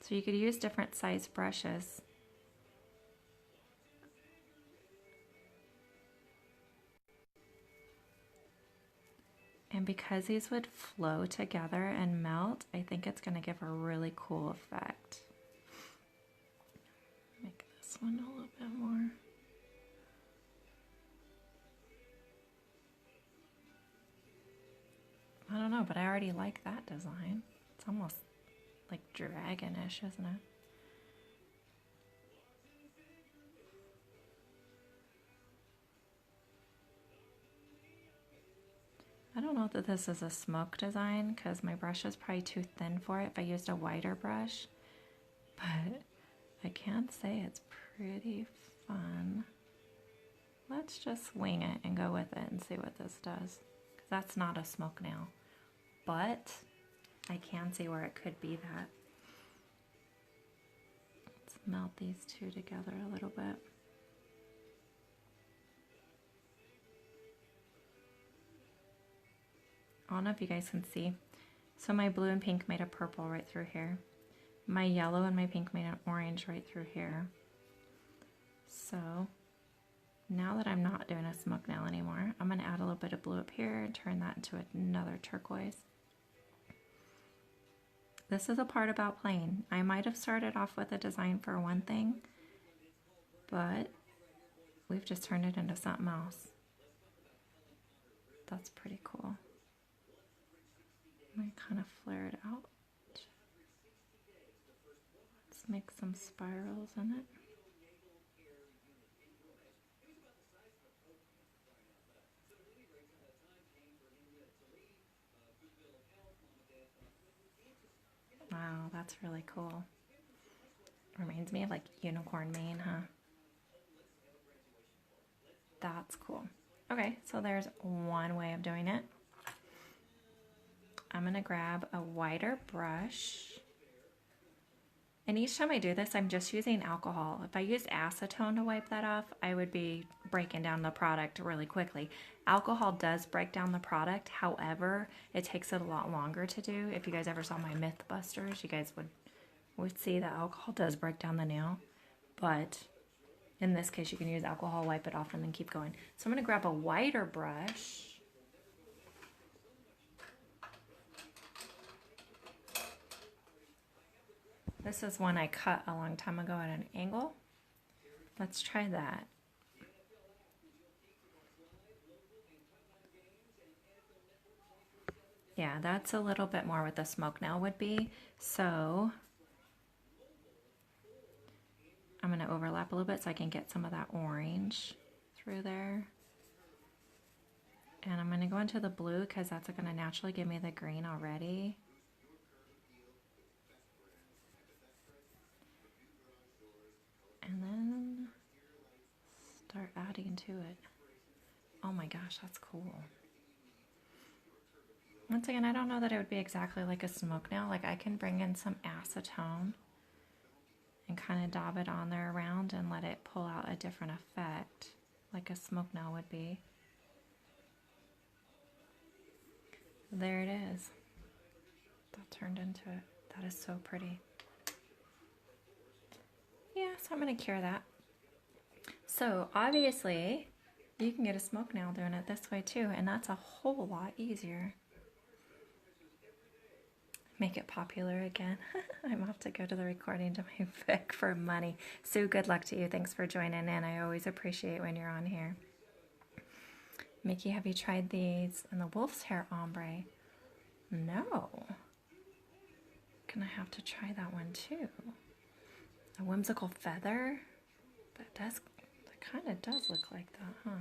So you could use different size brushes. And because these would flow together and melt, I think it's going to give a really cool effect. Make this one a little bit more. I don't know, but I already like that design. It's almost like dragonish, isn't it? I don't know that this is a smoke design because my brush is probably too thin for it if I used a wider brush, but I can say it's pretty fun. Let's just wing it and go with it and see what this does, because that's not a smoke nail, but I can see where it could be that. Let's melt these two together a little bit. I don't know if you guys can see. So my blue and pink made a purple right through here. My yellow and my pink made an orange right through here. So now that I'm not doing a smoke nail anymore, I'm going to add a little bit of blue up here and turn that into another turquoise. This is a part about playing. I might have started off with a design for one thing, but we've just turned it into something else. That's pretty cool. I kind of flare it out. Let's make some spirals in it. Wow, that's really cool. Reminds me of like unicorn mane, huh? That's cool. Okay, so there's one way of doing it. I'm gonna grab a wider brush. And each time I do this, I'm just using alcohol. If I used acetone to wipe that off, I would be breaking down the product really quickly. Alcohol does break down the product. However, it takes it a lot longer to do. If you guys ever saw my Mythbusters, you guys would see that alcohol does break down the nail. But In this case, you can use alcohol, wipe it off, and then keep going. So I'm going to grab a whiter brush. This is one I cut a long time ago at an angle. Let's try that. Yeah, that's a little bit more what the smoke nail would be. So I'm going to overlap a little bit so I can get some of that orange through there. And I'm going to go into the blue because that's going to naturally give me the green already. And then start adding to it. Oh my gosh, that's cool. Once again, I don't know that it would be exactly like a smoke nail. Like I can bring in some acetone and kind of dab it on there around and let it pull out a different effect like a smoke nail would be. There it is. That turned into it. That is so pretty. Yeah, so I'm going to cure that. So obviously you can get a smoke nail doing it this way too, and that's a whole lot easier. Make it popular again. I'm off to go to the recording to my Vic for money. Sue, good luck to you. Thanks for joining in. I always appreciate when you're on here. Mickey, have you tried these in the wolf's hair ombre? No. Gonna have to try that one too. A whimsical feather? That kind of does look like that, huh?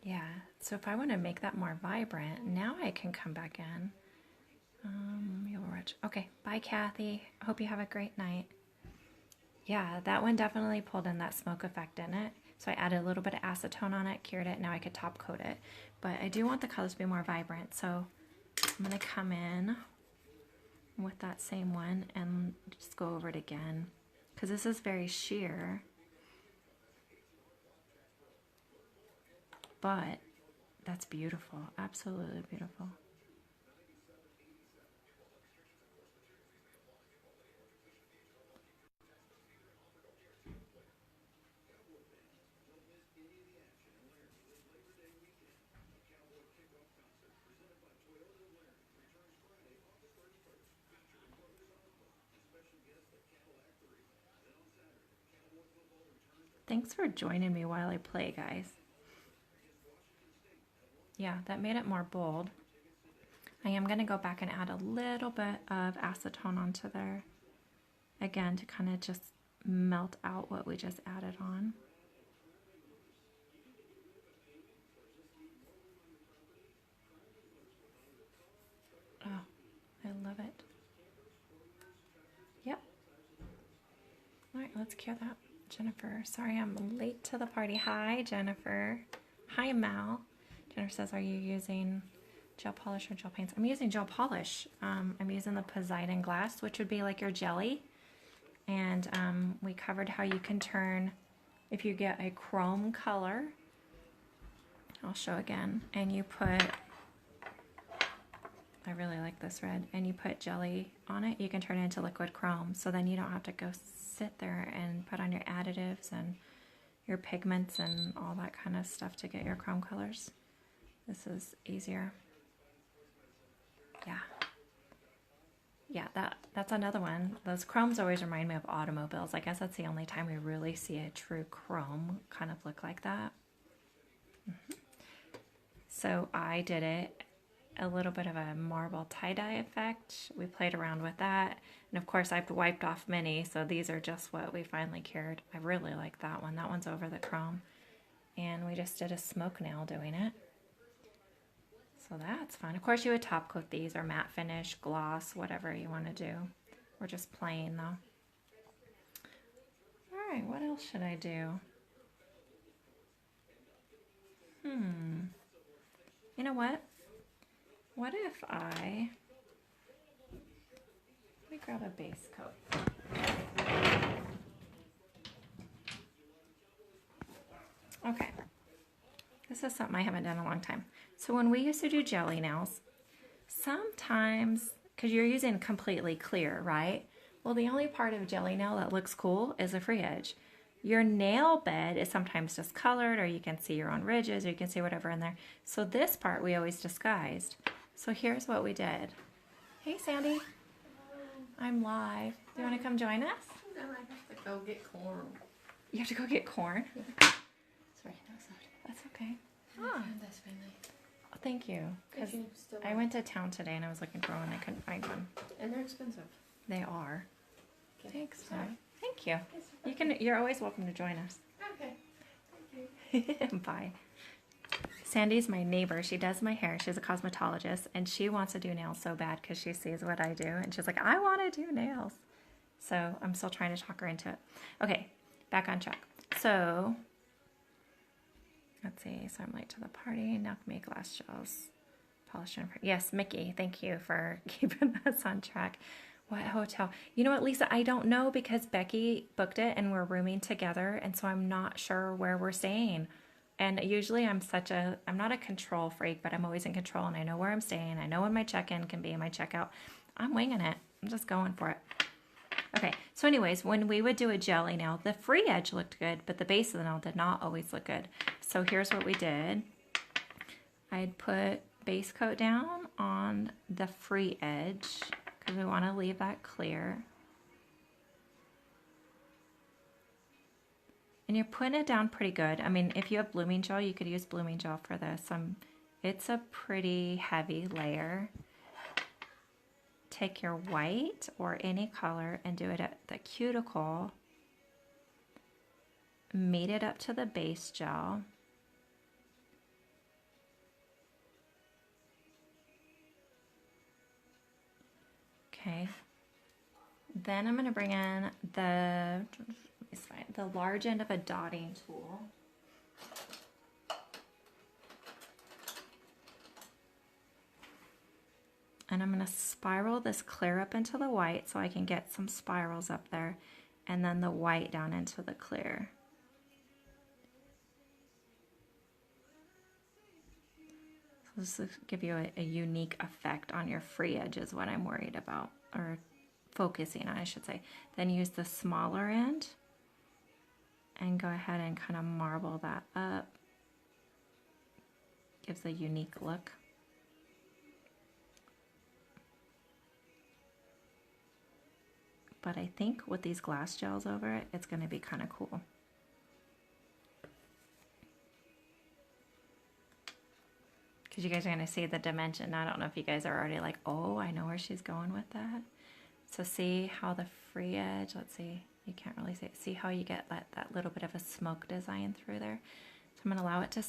Yeah, so if I want to make that more vibrant, now I can come back in. Okay, bye Kathy. I hope you have a great night. Yeah, that one definitely pulled in that smoke effect in it. So I added a little bit of acetone on it, cured it, now I could top coat it. But I do want the colors to be more vibrant, so I'm going to come in with that same one and just go over it again. Because this is very sheer. But that's beautiful, absolutely beautiful. Thanks for joining me while I play, guys. Yeah, that made it more bold. I am going to go back and add a little bit of acetone onto there. Again, to kind of just melt out what we just added on. Oh, I love it. Yep. All right, let's cure that. Jennifer, sorry I'm late to the party. Hi, Jennifer. Hi, Mal. Jennifer says, are you using gel polish or gel paints? I'm using gel polish. I'm using the Poseidon glass, which would be like your jelly. And we covered how you can turn, if you get a chrome color, I'll show again, and you put, I really like this red, and you put jelly on it, you can turn it into liquid chrome. So then you don't have to go sit there and put on your additives and your pigments and all that kind of stuff to get your chrome colors. This is easier. Yeah. Yeah, that's another one. Those chromes always remind me of automobiles. I guess that's the only time we really see a true chrome kind of look like that. So I did it a little bit of a marble tie-dye effect. We played around with that. And of course I've wiped off many, so these are just what we finally cured. I really like that one. That one's over the chrome. And we just did a smoke nail doing it. So that's fun. Of course you would top coat these or matte finish, gloss, whatever you want to do. We're just plain though. All right, what else should I do? You know what? What if let me grab a base coat. Okay. This is something I haven't done in a long time. So when we used to do jelly nails, sometimes, because you're using completely clear, right? Well, the only part of jelly nail that looks cool is the free edge. Your nail bed is sometimes discolored, or you can see your own ridges, or you can see whatever in there. So this part we always disguised. So here's what we did. Hey, Sandy. I'm live. You want to come join us? No, I have to go get corn. You have to go get corn? Sorry, that's not. That's okay. Oh, that's finally. Oh, thank you. Because I went to town today and I was looking for one. I couldn't find one. And they're expensive. They are. Okay. Thanks. Sorry. Thank you. You can. You're always welcome to join us. Okay. Thank you. Bye. Sandy's my neighbor. She does my hair. She's a cosmetologist, and she wants to do nails so bad because she sees what I do, and she's like, I want to do nails. So I'm still trying to talk her into it. Okay, back on track. So let's see. So I'm late to the party. Now make glass gels. Polish and yes, Mickey. Thank you for keeping us on track. What hotel? You know what, Lisa? I don't know because Becky booked it and we're rooming together, and so I'm not sure where we're staying. And usually I'm not a control freak, but I'm always in control and I know where I'm staying. I know when my check-in can be and my checkout. I'm winging it. I'm just going for it. Okay, so anyways, when we would do a jelly nail, the free edge looked good, but the base of the nail did not always look good. So here's what we did. I'd put base coat down on the free edge because we want to leave that clear. And you're putting it down pretty good. I mean, if you have blooming gel, you could use blooming gel for this. It's a pretty heavy layer. Take your white or any color and do it at the cuticle. Meet it up to the base gel. Okay. Then I'm going to bring in the large end of a dotting tool. And I'm going to spiral this clear up into the white so I can get some spirals up there, and then the white down into the clear. So this will give you a unique effect on your free edge is what I'm worried about, or focusing on, I should say. Then use the smaller end and go ahead and kind of marble that up. Gives a unique look. But I think with these glass gels over it, it's going to be kind of cool. Because you guys are going to see the dimension. I don't know if you guys are already like, oh, I know where she's going with that. So see how the free edge, let's see, you can't really see it. See how you get that little bit of a smoke design through there. So I'm going to allow it to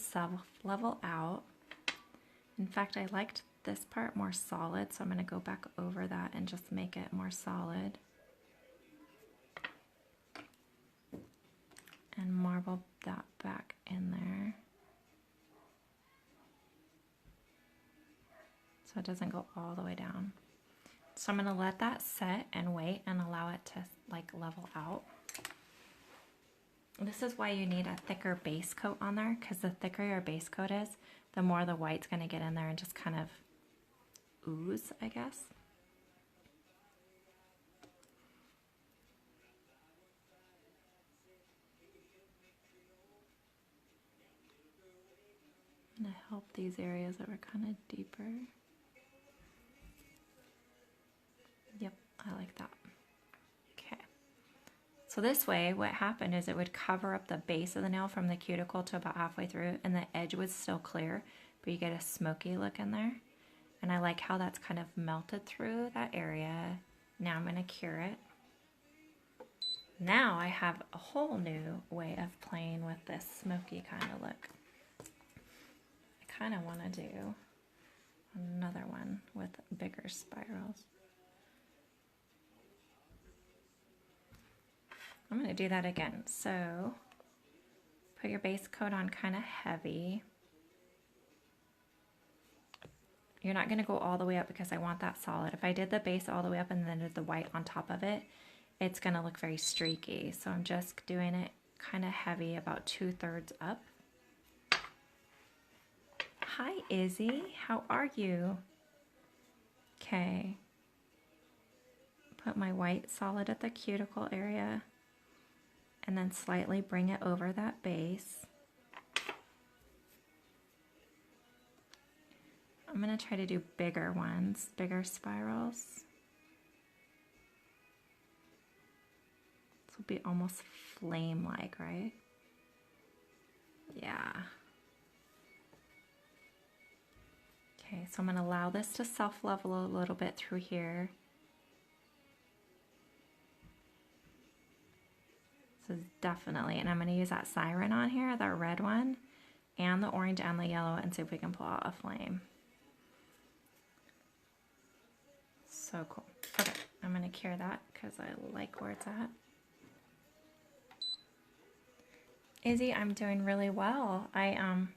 level out. In fact, I liked this part more solid, so I'm going to go back over that and just make it more solid. And marble that back in there. So it doesn't go all the way down. So I'm going to let that set and wait and allow it to like level out. This is why you need a thicker base coat on there, because the thicker your base coat is, the more the white's going to get in there and just kind of ooze, I guess. I'm going to help these areas that were kind of deeper. Yep, I like that. Okay. So this way, what happened is it would cover up the base of the nail from the cuticle to about halfway through, and the edge was still clear, but you get a smoky look in there. And I like how that's kind of melted through that area. Now I'm going to cure it. Now I have a whole new way of playing with this smoky kind of look. I kind of want to do another one with bigger spirals. I'm going to do that again. So put your base coat on kind of heavy. You're not going to go all the way up because I want that solid. If I did the base all the way up and then did the white on top of it, it's going to look very streaky. So I'm just doing it kind of heavy, about 2/3 up. Hi, Izzy. How are you? Okay. Put my white solid at the cuticle area and then slightly bring it over that base. I'm going to try to do bigger ones, bigger spirals. This will be almost flame-like, right? Yeah. Okay, so I'm going to allow this to self-level a little bit through here. This is definitely, and I'm going to use that siren on here, that red one, and the orange and the yellow, and see if we can pull out a flame. So cool. Okay, I'm going to cure that because I like where it's at. Izzy, I'm doing really well. I'm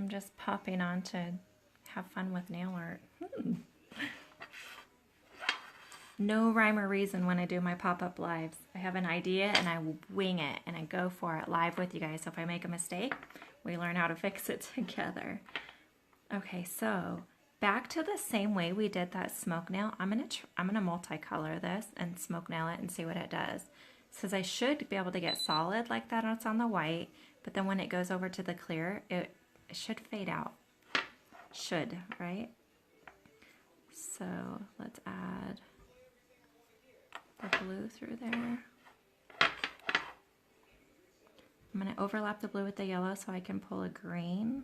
just popping on to have fun with nail art. No rhyme or reason when I do my pop-up lives. I have an idea and I wing it and I go for it live with you guys. So if I make a mistake, we learn how to fix it together. Okay, so back to the same way we did that smoke nail. I'm gonna multicolor this and smoke nail it and see what it does. It says I should be able to get solid like that it's on the white, but then when it goes over to the clear, it should fade out. Should, right? So let's add the blue through there. I'm going to overlap the blue with the yellow so I can pull a green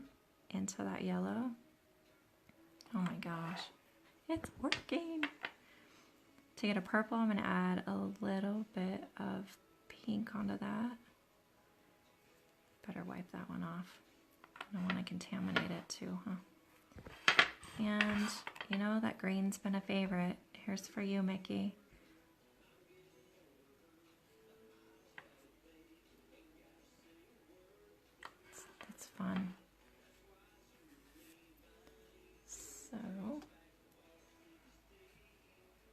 into that yellow. Oh my gosh, it's working. To get a purple, I'm going to add a little bit of pink onto that. Better wipe that one off. I don't want to contaminate it too, huh? And you know that green's been a favorite. Here's for you, Mickey. That's fun. So I'm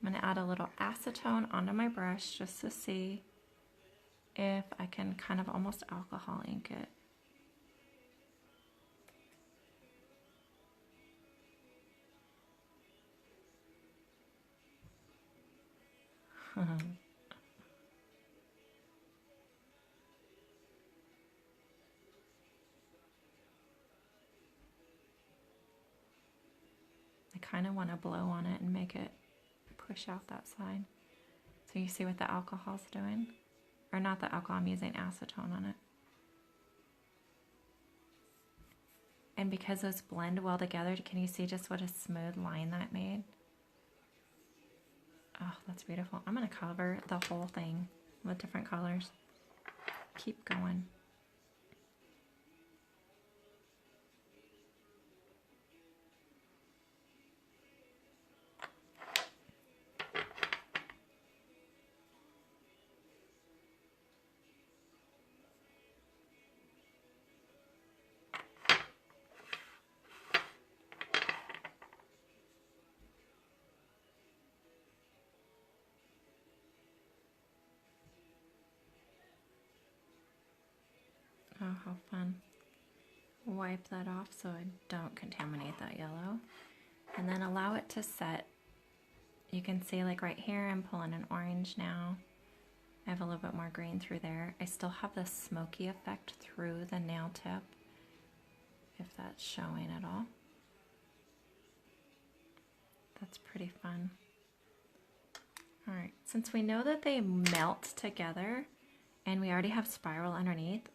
going to add a little acetone onto my brush just to see if I can kind of almost alcohol ink it. I kind of want to blow on it and make it push out that side. So you see what the alcohol's doing? Or not the alcohol, I'm using acetone on it. And because those blend well together, can you see just what a smooth line that made? Oh, that's beautiful. I'm going to cover the whole thing with different colors. Keep going. Oh, how fun. Wipe that off so I don't contaminate that yellow. And then allow it to set. You can see like right here, I'm pulling an orange now. I have a little bit more green through there. I still have the smoky effect through the nail tip, if that's showing at all. That's pretty fun. All right, since we know that they melt together and we already have spiral underneath,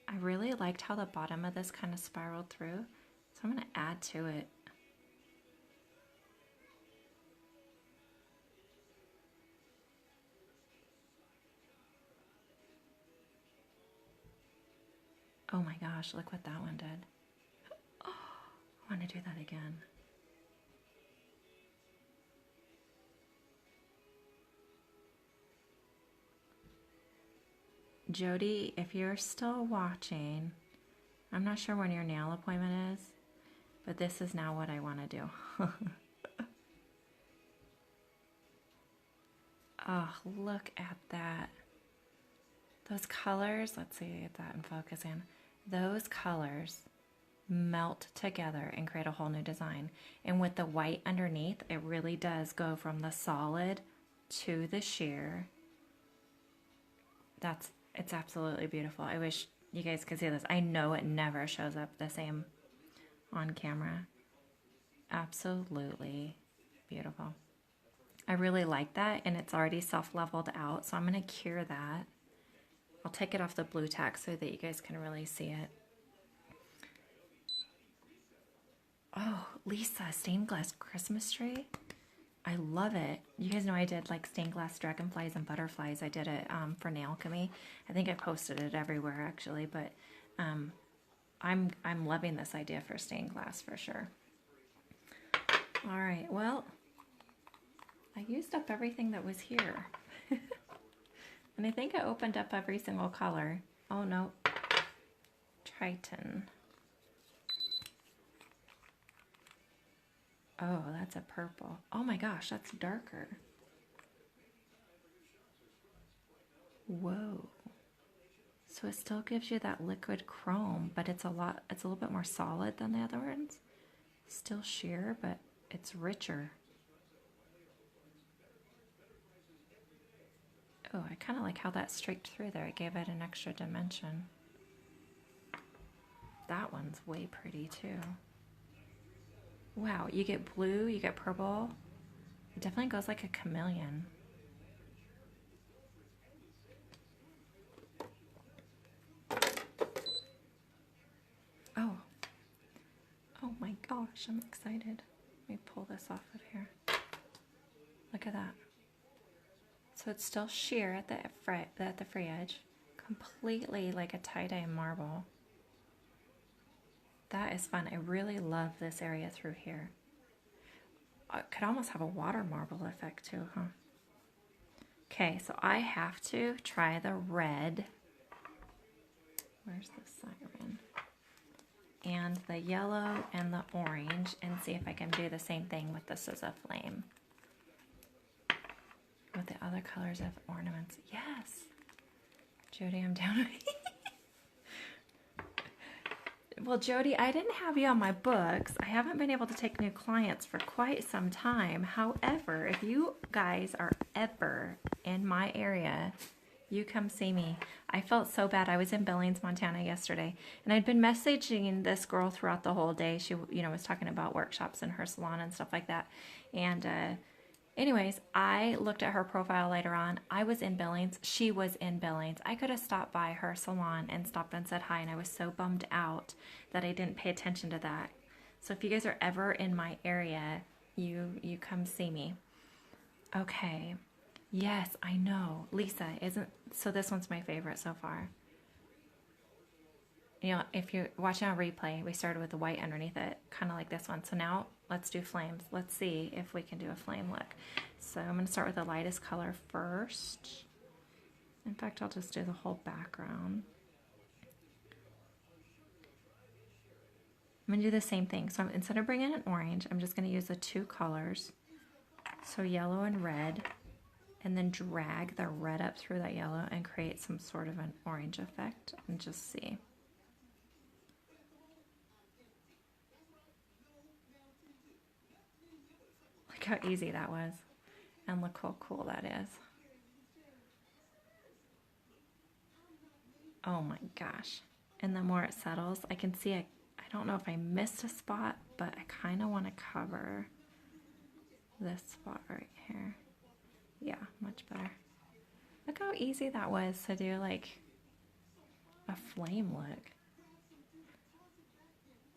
I really liked how the bottom of this kind of spiraled through, so I'm going to add to it. Oh my gosh, look what that one did. Oh, I want to do that again. Jody, if you're still watching, I'm not sure when your nail appointment is, but this is now what I want to do. Oh, look at that. Those colors, let's see, get that in focus in. Those colors melt together and create a whole new design. And with the white underneath, it really does go from the solid to the sheer. It's absolutely beautiful. I wish you guys could see this. I know it never shows up the same on camera. Absolutely beautiful. I really like that, and it's already self-leveled out, so I'm going to cure that. I'll take it off the blue tack so that you guys can really see it. Oh, Lisa, stained glass Christmas tree. I love it. You guys know I did like stained glass dragonflies and butterflies. I did it for Nailchemy. I think I posted it everywhere actually, but I'm loving this idea for stained glass for sure. All right, well, I used up everything that was here. And I think I opened up every single color. Oh no, Triton. Oh, that's a purple. Oh my gosh, that's darker. Whoa. So it still gives you that liquid chrome, but it's a little bit more solid than the other ones. Still sheer, but it's richer. Oh, I kind of like how that streaked through there. It gave it an extra dimension. That one's way pretty too. Wow, you get blue, you get purple. It definitely goes like a chameleon. Oh. Oh my gosh, I'm excited. Let me pull this off of here. Look at that. So it's still sheer at the free edge. Completely like a tie-dye marble. That is fun. I really love this area through here. It could almost have a water marble effect too, huh? Okay, so I have to try the red. Where's the siren? And the yellow and the orange, and see if I can do the same thing with this as a flame. With the other colors of ornaments. Yes! Jody, I'm down. Well, Jody, I didn't have you on my books. I haven't been able to take new clients for quite some time. However, if you guys are ever in my area, you come see me. I felt so bad. I was in Billings, Montana yesterday, and I'd been messaging this girl throughout the whole day. She, was talking about workshops in her salon and stuff like that. And anyways, I looked at her profile later on. I was in Billings. She was in Billings. I could have stopped by her salon and stopped and said hi, and I was so bummed out that I didn't pay attention to that. So if you guys are ever in my area, you come see me. Okay. Yes, I know. Lisa, so this one's my favorite so far. If you're watching on replay, we started with the white underneath it, kind of like this one. So now let's do flames. Let's see if we can do a flame look. So I'm going to start with the lightest color first. In fact, I'll just do the whole background. I'm going to do the same thing. So instead of bringing an orange, I'm just going to use the two colors. So yellow and red. And then drag the red up through that yellow and create some sort of an orange effect. And just see. Look how easy that was. And look how cool that is. Oh my gosh. And the more it settles, I can see I don't know if I missed a spot, but I kind of want to cover this spot right here. Yeah, much better. Look how easy that was to do like a flame look.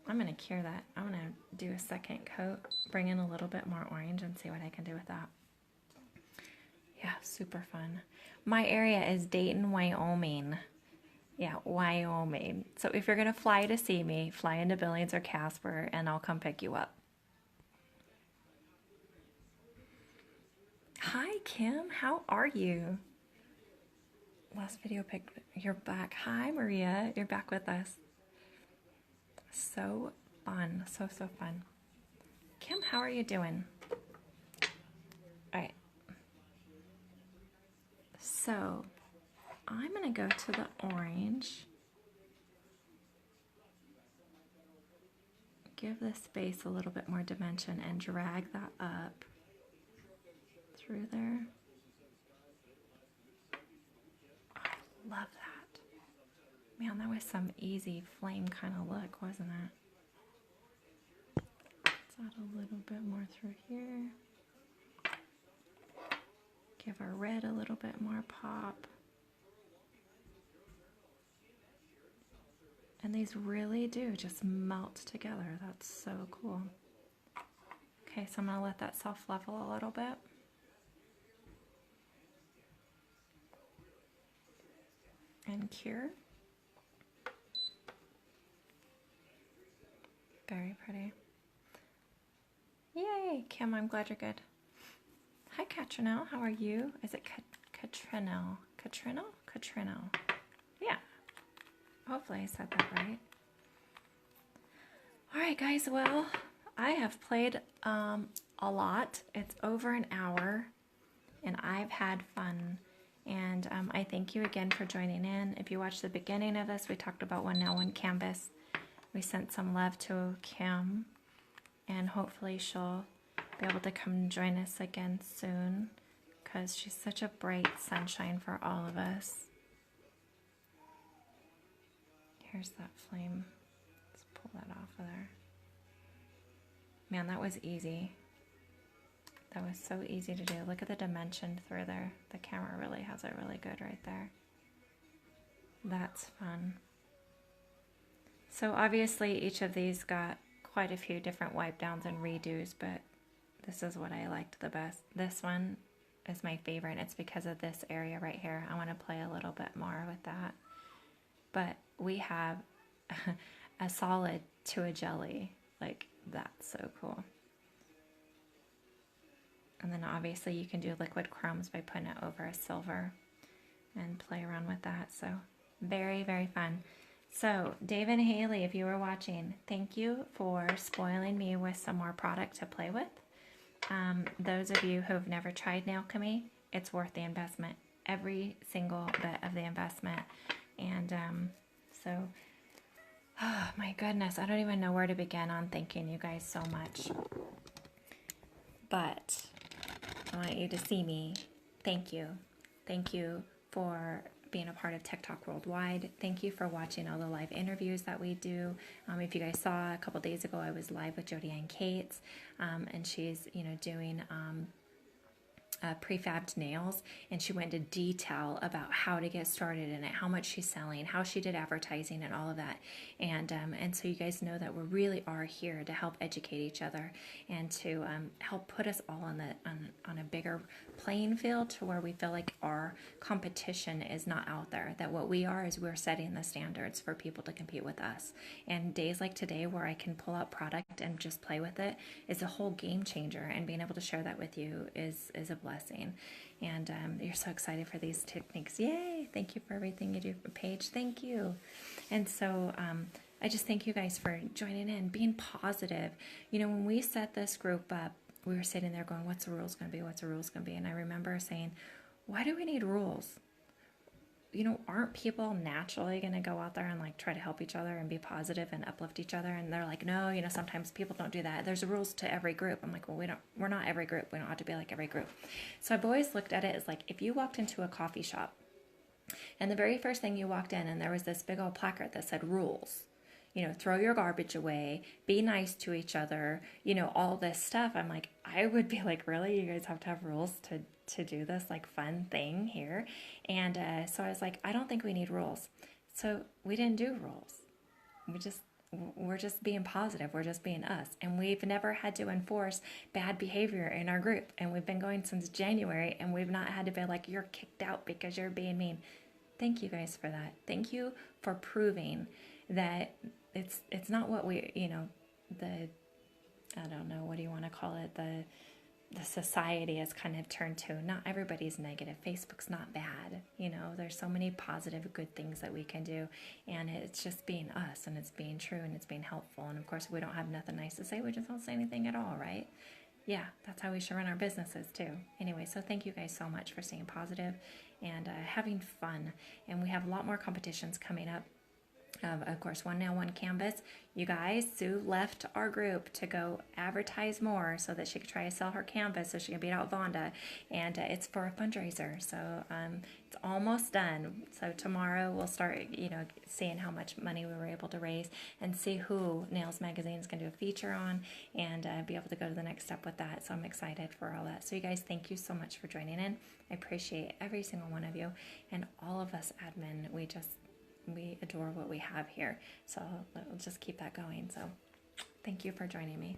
I'm going to cure that. I'm going to do a second coat, bring in a little bit more orange and see what I can do with that. Yeah, super fun. My area is Dayton, Wyoming. Yeah, Wyoming. So if you're going to fly to see me, fly into Billings or Casper and I'll come pick you up. Hi, Kim. How are you? Last video pic. You're back. Hi, Maria. You're back with us. So fun. So fun. Kim, how are you doing? All right. So I'm going to go to the orange. Give this space a little bit more dimension and drag that up through there. Man, that was some easy flame kind of look, wasn't it? Let's add a little bit more through here. Give our red a little bit more pop. And these really do just melt together. That's so cool. Okay, so I'm gonna let that self-level a little bit. And cure. Very pretty. Yay, Kim, I'm glad you're good. Hi, Catrinell, how are you? Is it Catrinell? Catrinell? Catrinell. Yeah. Hopefully I said that right. All right, guys, well, I have played a lot. It's over an hour, and I've had fun. And I thank you again for joining in. If you watched the beginning of this, we talked about One Nail, One Canvas. We sent some love to Kim, and hopefully she'll be able to come and join us again soon, because she's such a bright sunshine for all of us. Here's that flame. Let's pull that off of there. Man, that was easy. That was so easy to do. Look at the dimension through there. The camera really has it really good right there. That's fun. So obviously each of these got quite a few different wipe downs and redos, but this is what I liked the best. This one is my favorite. It's because of this area right here. I want to play a little bit more with that. But we have a solid to a jelly. Like, that's so cool. And then obviously you can do liquid crumbs by putting it over a silver and play around with that. So very, very fun. So Dave and Haley, if you were watching, thank you for spoiling me with some more product to play with. Those of you who have never tried Nailchemy, it's worth the investment. Every single bit of the investment. And oh my goodness, I don't even know where to begin on thanking you guys so much. But I want you to see me. Thank you. Thank you for being a part of TikTok Worldwide. Thank you for watching all the live interviews that we do. If you guys saw a couple days ago, I was live with Jody Ann Cates, and she's, doing prefabbed nails, and she went into detail about how to get started in it, how much she's selling, how she did advertising, and all of that. And so you guys know that we really are here to help educate each other and to help put us all on a bigger playing field, to where we feel like our competition is not out there. That what we are is we're setting the standards for people to compete with us. And days like today, where I can pull out product and just play with it, is a whole game changer. And being able to share that with you is a blessing. And you're so excited for these techniques. Yay! Thank you for everything you do, Paige. Thank you. And so I just thank you guys for joining in, being positive. When we set this group up, we were sitting there going, what's the rules going to be? What's the rules going to be? And I remember saying, why do we need rules? Aren't people naturally going to go out there and try to help each other and be positive and uplift each other? And they're like, no, sometimes people don't do that. There's rules to every group. I'm like, well, we're not every group. We don't have to be like every group. So I've always looked at it as if you walked into a coffee shop and the very first thing you walked in and there was this big old placard that said rules, throw your garbage away, be nice to each other, all this stuff. I'm like, I would be like, really? You guys have to have rules to do this fun thing here? And so I was like, I don't think we need rules. So we didn't do rules. We're just being positive. We're just being us. And we've never had to enforce bad behavior in our group. And we've been going since January, and we've not had to be like, you're kicked out because you're being mean. Thank you guys for that. Thank you for proving that it's not what we, I don't know, what do you want to call it? The society has kind of turned to. Not everybody's negative. Facebook's not bad. There's so many positive, good things that we can do. And it's just being us, and it's being true, and it's being helpful. And of course, if we don't have nothing nice to say, we just don't say anything at all, right? Yeah, that's how we should run our businesses too. Anyway, so thank you guys so much for staying positive and having fun. And we have a lot more competitions coming up. Of course, One Nail, One Canvas. You guys, Sue left our group to go advertise more so that she could try to sell her canvas so she can beat out Vonda. And it's for a fundraiser. So it's almost done. So tomorrow we'll start, seeing how much money we were able to raise and see who Nails Magazine is going to do a feature on and be able to go to the next step with that. So I'm excited for all that. So you guys, thank you so much for joining in. I appreciate every single one of you and all of us admin. We adore what we have here. So we'll just keep that going. So thank you for joining me.